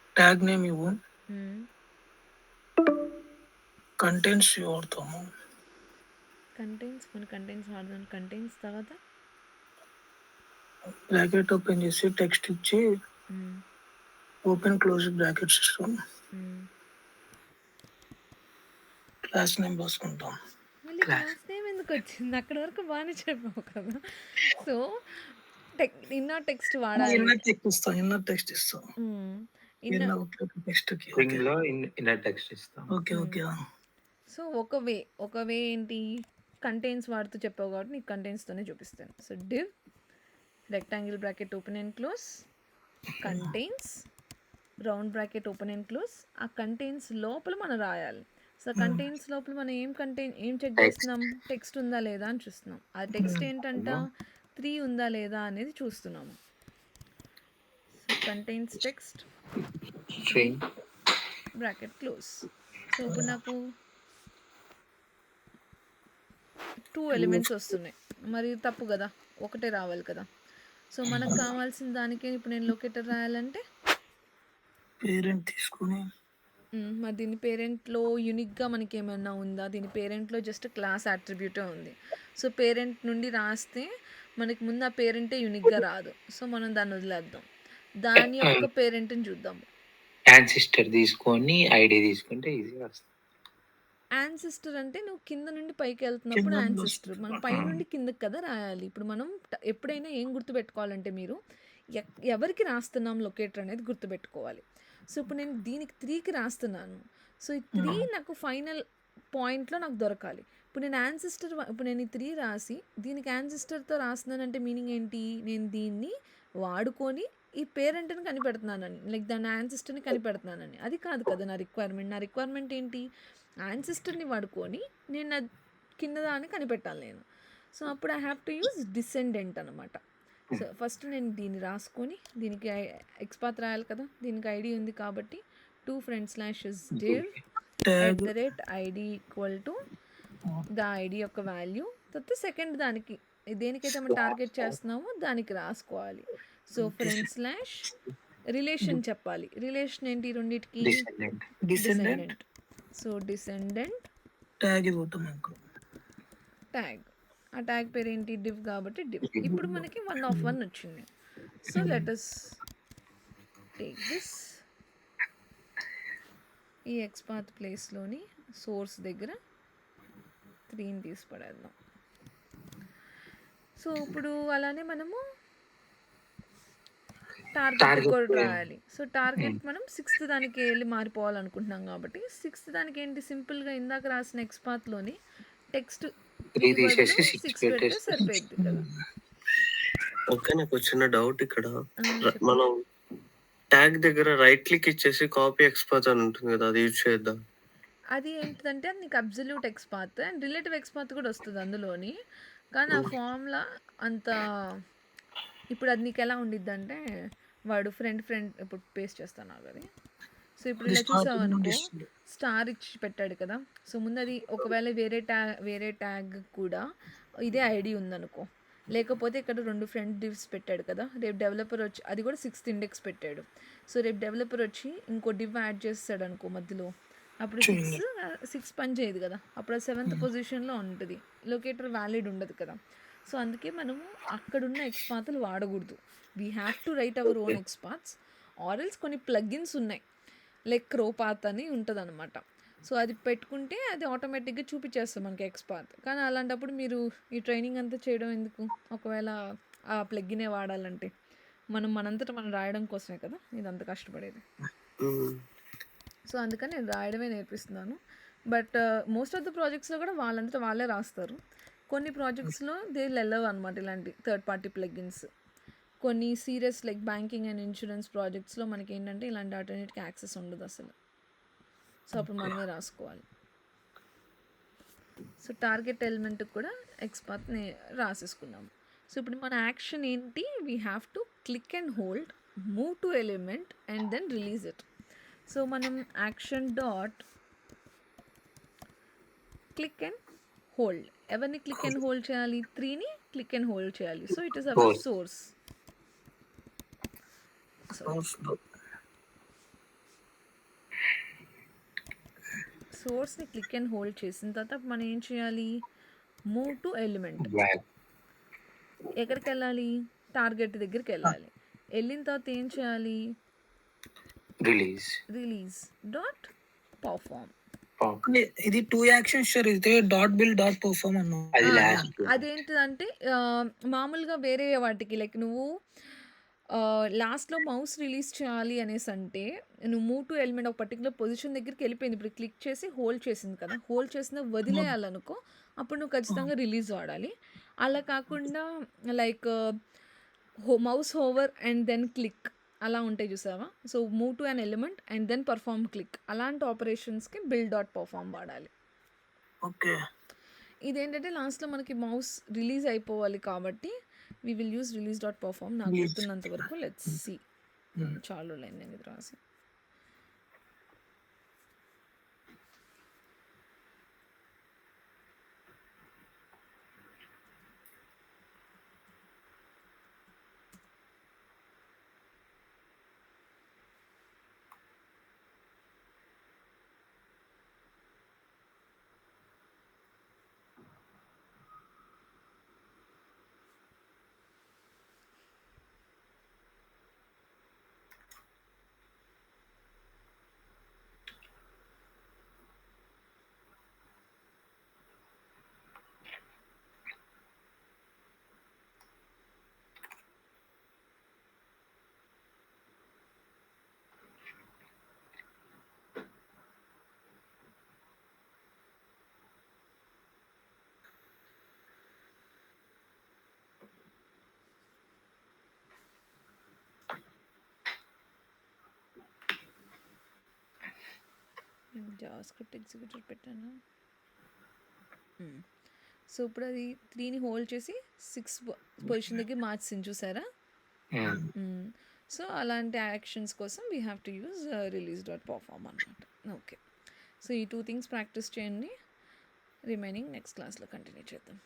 // ట్యాగ్ నేమ్ ఇవ్వు, కంటెంట్స్ వాడతాము. కంటెంట్స్, మన కంటెంట్స్ వాడదాం. కంటెంట్స్ తర్వాత బ్రాకెట్ ఓపెన్ చేసి టెక్స్ట్ ఇచ్చి ఓపెన్ క్లోజ్ బ్రాకెట్స్ ఇస్తాం. క్లాస్ నేమ్ రాసుకుంటాం. మళ్ళీ క్లాస్ నేమ్ ఎందుకు వచ్చింది? అక్కడ వరకు బాగానే చెప్పావు కదా. సో ఇన్నర్ టెక్స్ట్ వాడాలి. ఇన్నర్ టెక్స్ట్ ఇస్తాం. ఇన్నర్ నెక్స్ట్ కి స్ట్రింగ్ లో ఇన్నర్ టెక్స్ట్ ఇస్తాం. ఓకే ఓకే సో ఒక వే ఏంటి కంటైన్స్ వాడుతూ చెప్పావు కాబట్టి నీకు కంటైన్స్తోనే చూపిస్తాను. So div rectangle bracket open and close contains round bracket open and close. ఆ కంటైన్స్ లోపల మనం రాయాలి. సో కంటైన్స్ లోపల మనం ఏం చెక్ చేస్తున్నాం, టెక్స్ట్ ఉందా లేదా అని చూస్తున్నాం. ఆ టెక్స్ట్ ఏంటంట 3 ఉందా లేదా అనేది చూస్తున్నాము. So contains text string bracket close. So ఇప్పుడు నాకు 2 ఎలిమెంట్స్ వస్తున్నాయి, మరి తప్పు కదా, ఒకటే రావాలి కదా. సో మనకు కావాల్సిన దానికి ఇప్పుడు నేను లొకేటర్ రాయాలంటే పేరెంట్ తీసుకొని మరి దీని పేరెంట్లో యూనిక్గా మనకి ఏమైనా ఉందా, దీని పేరెంట్లో జస్ట్ క్లాస్ అట్రిబ్యూటే ఉంది. సో పేరెంట్ నుండి రాస్తే మనకి ముందు ఆ పేరెంటే యూనిక్గా రాదు. సో మనం దాన్ని వదిలేద్దాం, దాని యొక్క పేరెంట్ని చూద్దాము. యాన్సిస్టర్ తీసుకొని ఐడి తీసుకుంటే ఈజీగా వస్తుంది. యాన్సిస్టర్ అంటే నువ్వు కింద నుండి పైకి వెళ్తున్నప్పుడు యాన్సిస్టర్, మనం పై నుండి కిందకి కదా రాయాలి. ఇప్పుడు మనం ఎప్పుడైనా ఏం గుర్తుపెట్టుకోవాలంటే మీరు ఎవరికి రాస్తున్నాం లొకేటర్ అనేది గుర్తుపెట్టుకోవాలి. సో ఇప్పుడు నేను దీనికి 3కి రాస్తున్నాను. సో ఈ 3 నాకు ఫైనల్ పాయింట్లో నాకు దొరకాలి. ఇప్పుడు నేను ఈ 3 రాసి దీనికి యాన్సిస్టర్తో రాస్తున్నానంటే మీనింగ్ ఏంటి, నేను దీన్ని వాడుకొని ఈ పేరెంట్ని కనిపెడుతున్నానని, లైక్ దాని యాన్సిస్టర్ని కనిపెడుతున్నానని. అది కాదు కదా నా రిక్వైర్మెంట్ ఏంటి, యాన్సిస్టర్ని వాడుకొని నేను నా కింద దాన్ని కనిపెట్టాలి నేను. సో అప్పుడు I have to use descendant అనమాట. సో ఫస్ట్ నేను దీన్ని రాసుకొని దీనికి ఎక్స్పాత్ రాయాలి కదా, దీనికి ఐడి ఉంది కాబట్టి 2 /div @id equal to the ID యొక్క వాల్యూ. తర్వాత సెకండ్ దానికి దేనికైతే మనం టార్గెట్ చేస్తున్నామో దానికి రాసుకోవాలి. సో రిలేషన్ చెప్పాలి. రిలేషన్ ఏంటి రెండింటికి, డిసెండెంట్. సో డిసెండెంట్ ట్యాగ్ ఇవ్వటం ట్యాగ్, ఆ ట్యాగ్ పేరు ఏంటి, డివ్ కాబట్టి డివ్. ఇప్పుడు మనకి 1 వచ్చింది. So let us take this, ఈ ఎక్స్పాత్ ప్లేస్లోని సోర్స్ దగ్గర 3ని తీసి పడేద్దాం. సో ఇప్పుడు అలానే మనము టార్గెట్ కూడా రాయాలి. సో టార్గెట్ మనం 6th దానికి వెళ్ళి మారిపోవాలనుకుంటున్నాం కాబట్టి 6th దానికి ఏంటి, సింపుల్గా ఇందాక రాసిన ఎక్స్పాత్లోని టెక్స్ట్ 3 తీసేసి 6 పెడితే సరిపోయింది కదా. ఓకే, నాకు వచ్చిన డౌట్ ఇక్కడ మనం ట్యాగ్ దగ్గర రైట్ క్లిక్ ఇచ్చేసి కాపీ ఎక్స్పాత్ అని ఉంటుంది కదా, అది యూజ్ చేద్దాం. అది ఏంటిదంటే అది నీకు absolute XPath and relative XPath కూడా వస్తుంది అందులోని, కానీ ఆ ఫామ్లా అంత. ఇప్పుడు అది నీకు ఎలా ఉండిద్ది అంటే వాడు ఫ్రెండ్ ఇప్పుడు పేస్ట్ చేస్తాను అది. సో ఇప్పుడు ఇలా చూసావు అనుకో, స్టార్ ఇచ్చి పెట్టాడు కదా. సో ముందు అది ఒకవేళ వేరే ట్యాగ్ కూడా ఇదే ఐడి ఉందనుకో, లేకపోతే ఇక్కడ 2 ఫ్రెండ్ డివ్స్ పెట్టాడు కదా, రేపు డెవలపర్ వచ్చి అది కూడా 6th ఇండెక్స్ పెట్టాడు. సో రేపు డెవలపర్ వచ్చి ఇంకో డివ్ యాడ్ చేస్తాడు అనుకో మధ్యలో, అప్పుడు 6 పని చేయదు కదా, అప్పుడు 7th పొజిషన్లో ఉంటుంది, లొకేటర్ వ్యాలిడ్ ఉండదు కదా. సో అందుకే మనము అక్కడున్న ఎక్స్పాత్లు వాడకూడదు. We have to write our own XPaths, ఆర్ఎల్స్ కొన్ని ప్లగ్గిన్స్ ఉన్నాయి లైక్ క్రోపాత్ అని ఉంటుంది అనమాట. సో అది పెట్టుకుంటే అది ఆటోమేటిక్గా చూపించేస్తాం మనకి ఎక్స్పాత్. కానీ అలాంటప్పుడు మీరు ఈ ట్రైనింగ్ అంతా చేయడం ఎందుకు, ఒకవేళ ఆ ప్లగ్గినే వాడాలంటే మనంతటా మనం రాయడం కోసమే కదా ఇదంతా కష్టపడేది. సో అందుకని నేను రాయడమే నేర్పిస్తున్నాను. బట్ మోస్ట్ ఆఫ్ ద ప్రాజెక్ట్స్లో కూడా వాళ్ళంతటా వాళ్ళే రాస్తారు. కొన్ని ప్రాజెక్ట్స్లో దే లెల్లవ్ అనమాట ఇలాంటి థర్డ్ పార్టీ ప్లగ్గిన్స్. కొన్ని serious like banking and insurance ప్రాజెక్ట్స్లో మనకి ఏంటంటే ఇలాంటి ఆల్టర్నేట్కి యాక్సెస్ ఉండదు అసలు. సో అప్పుడు మనమే రాసుకోవాలి. సో టార్గెట్ ఎలిమెంట్కి కూడా ఎక్స్పాత్ని రాసేసుకున్నాము. సో ఇప్పుడు మన యాక్షన్ ఏంటి, we have to click and hold, move to element and then release it. So మనం action dot click and hold, ఎవరిని క్లిక్ అండ్ హోల్డ్ చేయాలి, 3ని క్లిక్ అండ్ హోల్డ్ చేయాలి. So it is our source. సోర్స్ని click and hold చేసిన తర్వాత మనం ఏం చేయాలి, మూవ్ టు ఎలిమెంట్. ఎక్కడికి వెళ్ళాలి, టార్గెట్ దగ్గరికి వెళ్ళాలి. వెళ్ళిన తర్వాత ఏం చేయాలి, రిలీజ్ డాట్ పర్ఫార్మ్. ఇది 2 యాక్షన్స్ సార్, ఇది డాట్ బిల్ డాట్ పర్ఫార్మ్ అన్నా. అదేంటిదంటే మామూలుగా వేరే వాటికి లైక్ నువ్వు లాస్ట్‌లో మౌస్ రిలీజ్ చేయాలి అనేసంటే, నువ్వు మూవ్ టు ఎలిమెంట్ ఒక పర్టిక్యులర్ పొజిషన్ దగ్గరికెళ్ళిపోయింది. ఇప్పుడు క్లిక్ చేసి హోల్డ్ చేసింది కదా! హోల్డ్ చేసింది వదిలేయాలనుకో, అప్పుడు నువ్వు ఖచ్చితంగా రిలీజ్ వాడాలి. అలా కాకుండా like mouse hover and then click అలా ఉంటాయి చూసావా? So, move to an element and then perform click అలాంటి ఆపరేషన్స్‌కి బిల్డ్ డాట్ పెర్ఫార్మ్ వాడాలి. ఓకే. ఇదేంటంటే లాస్ట్‌లో మనకి మౌస్ రిలీజ్ అయిపోవాలి కాబట్టి we will use release dot perform నాకు Release. గుర్తున్నంత వరకు లెట్స్ సీ. చాలా రోజులైంది నేను ఇది రాసి. జావాస్క్రిప్ట్ ఎగ్జిక్యూటర్ పెట్టాను. సో ఇప్పుడు అది 3ని హోల్డ్ చేసి 6 పొజిషన్ దగ్గర మార్చింది చూసారా? సో అలాంటి యాక్షన్స్ కోసం we have to use release dot perform అనమాట. ఓకే. సో ఈ 2 థింగ్స్ ప్రాక్టీస్ చేయండి. రిమైనింగ్ నెక్స్ట్ క్లాస్లో కంటిన్యూ చేద్దాం.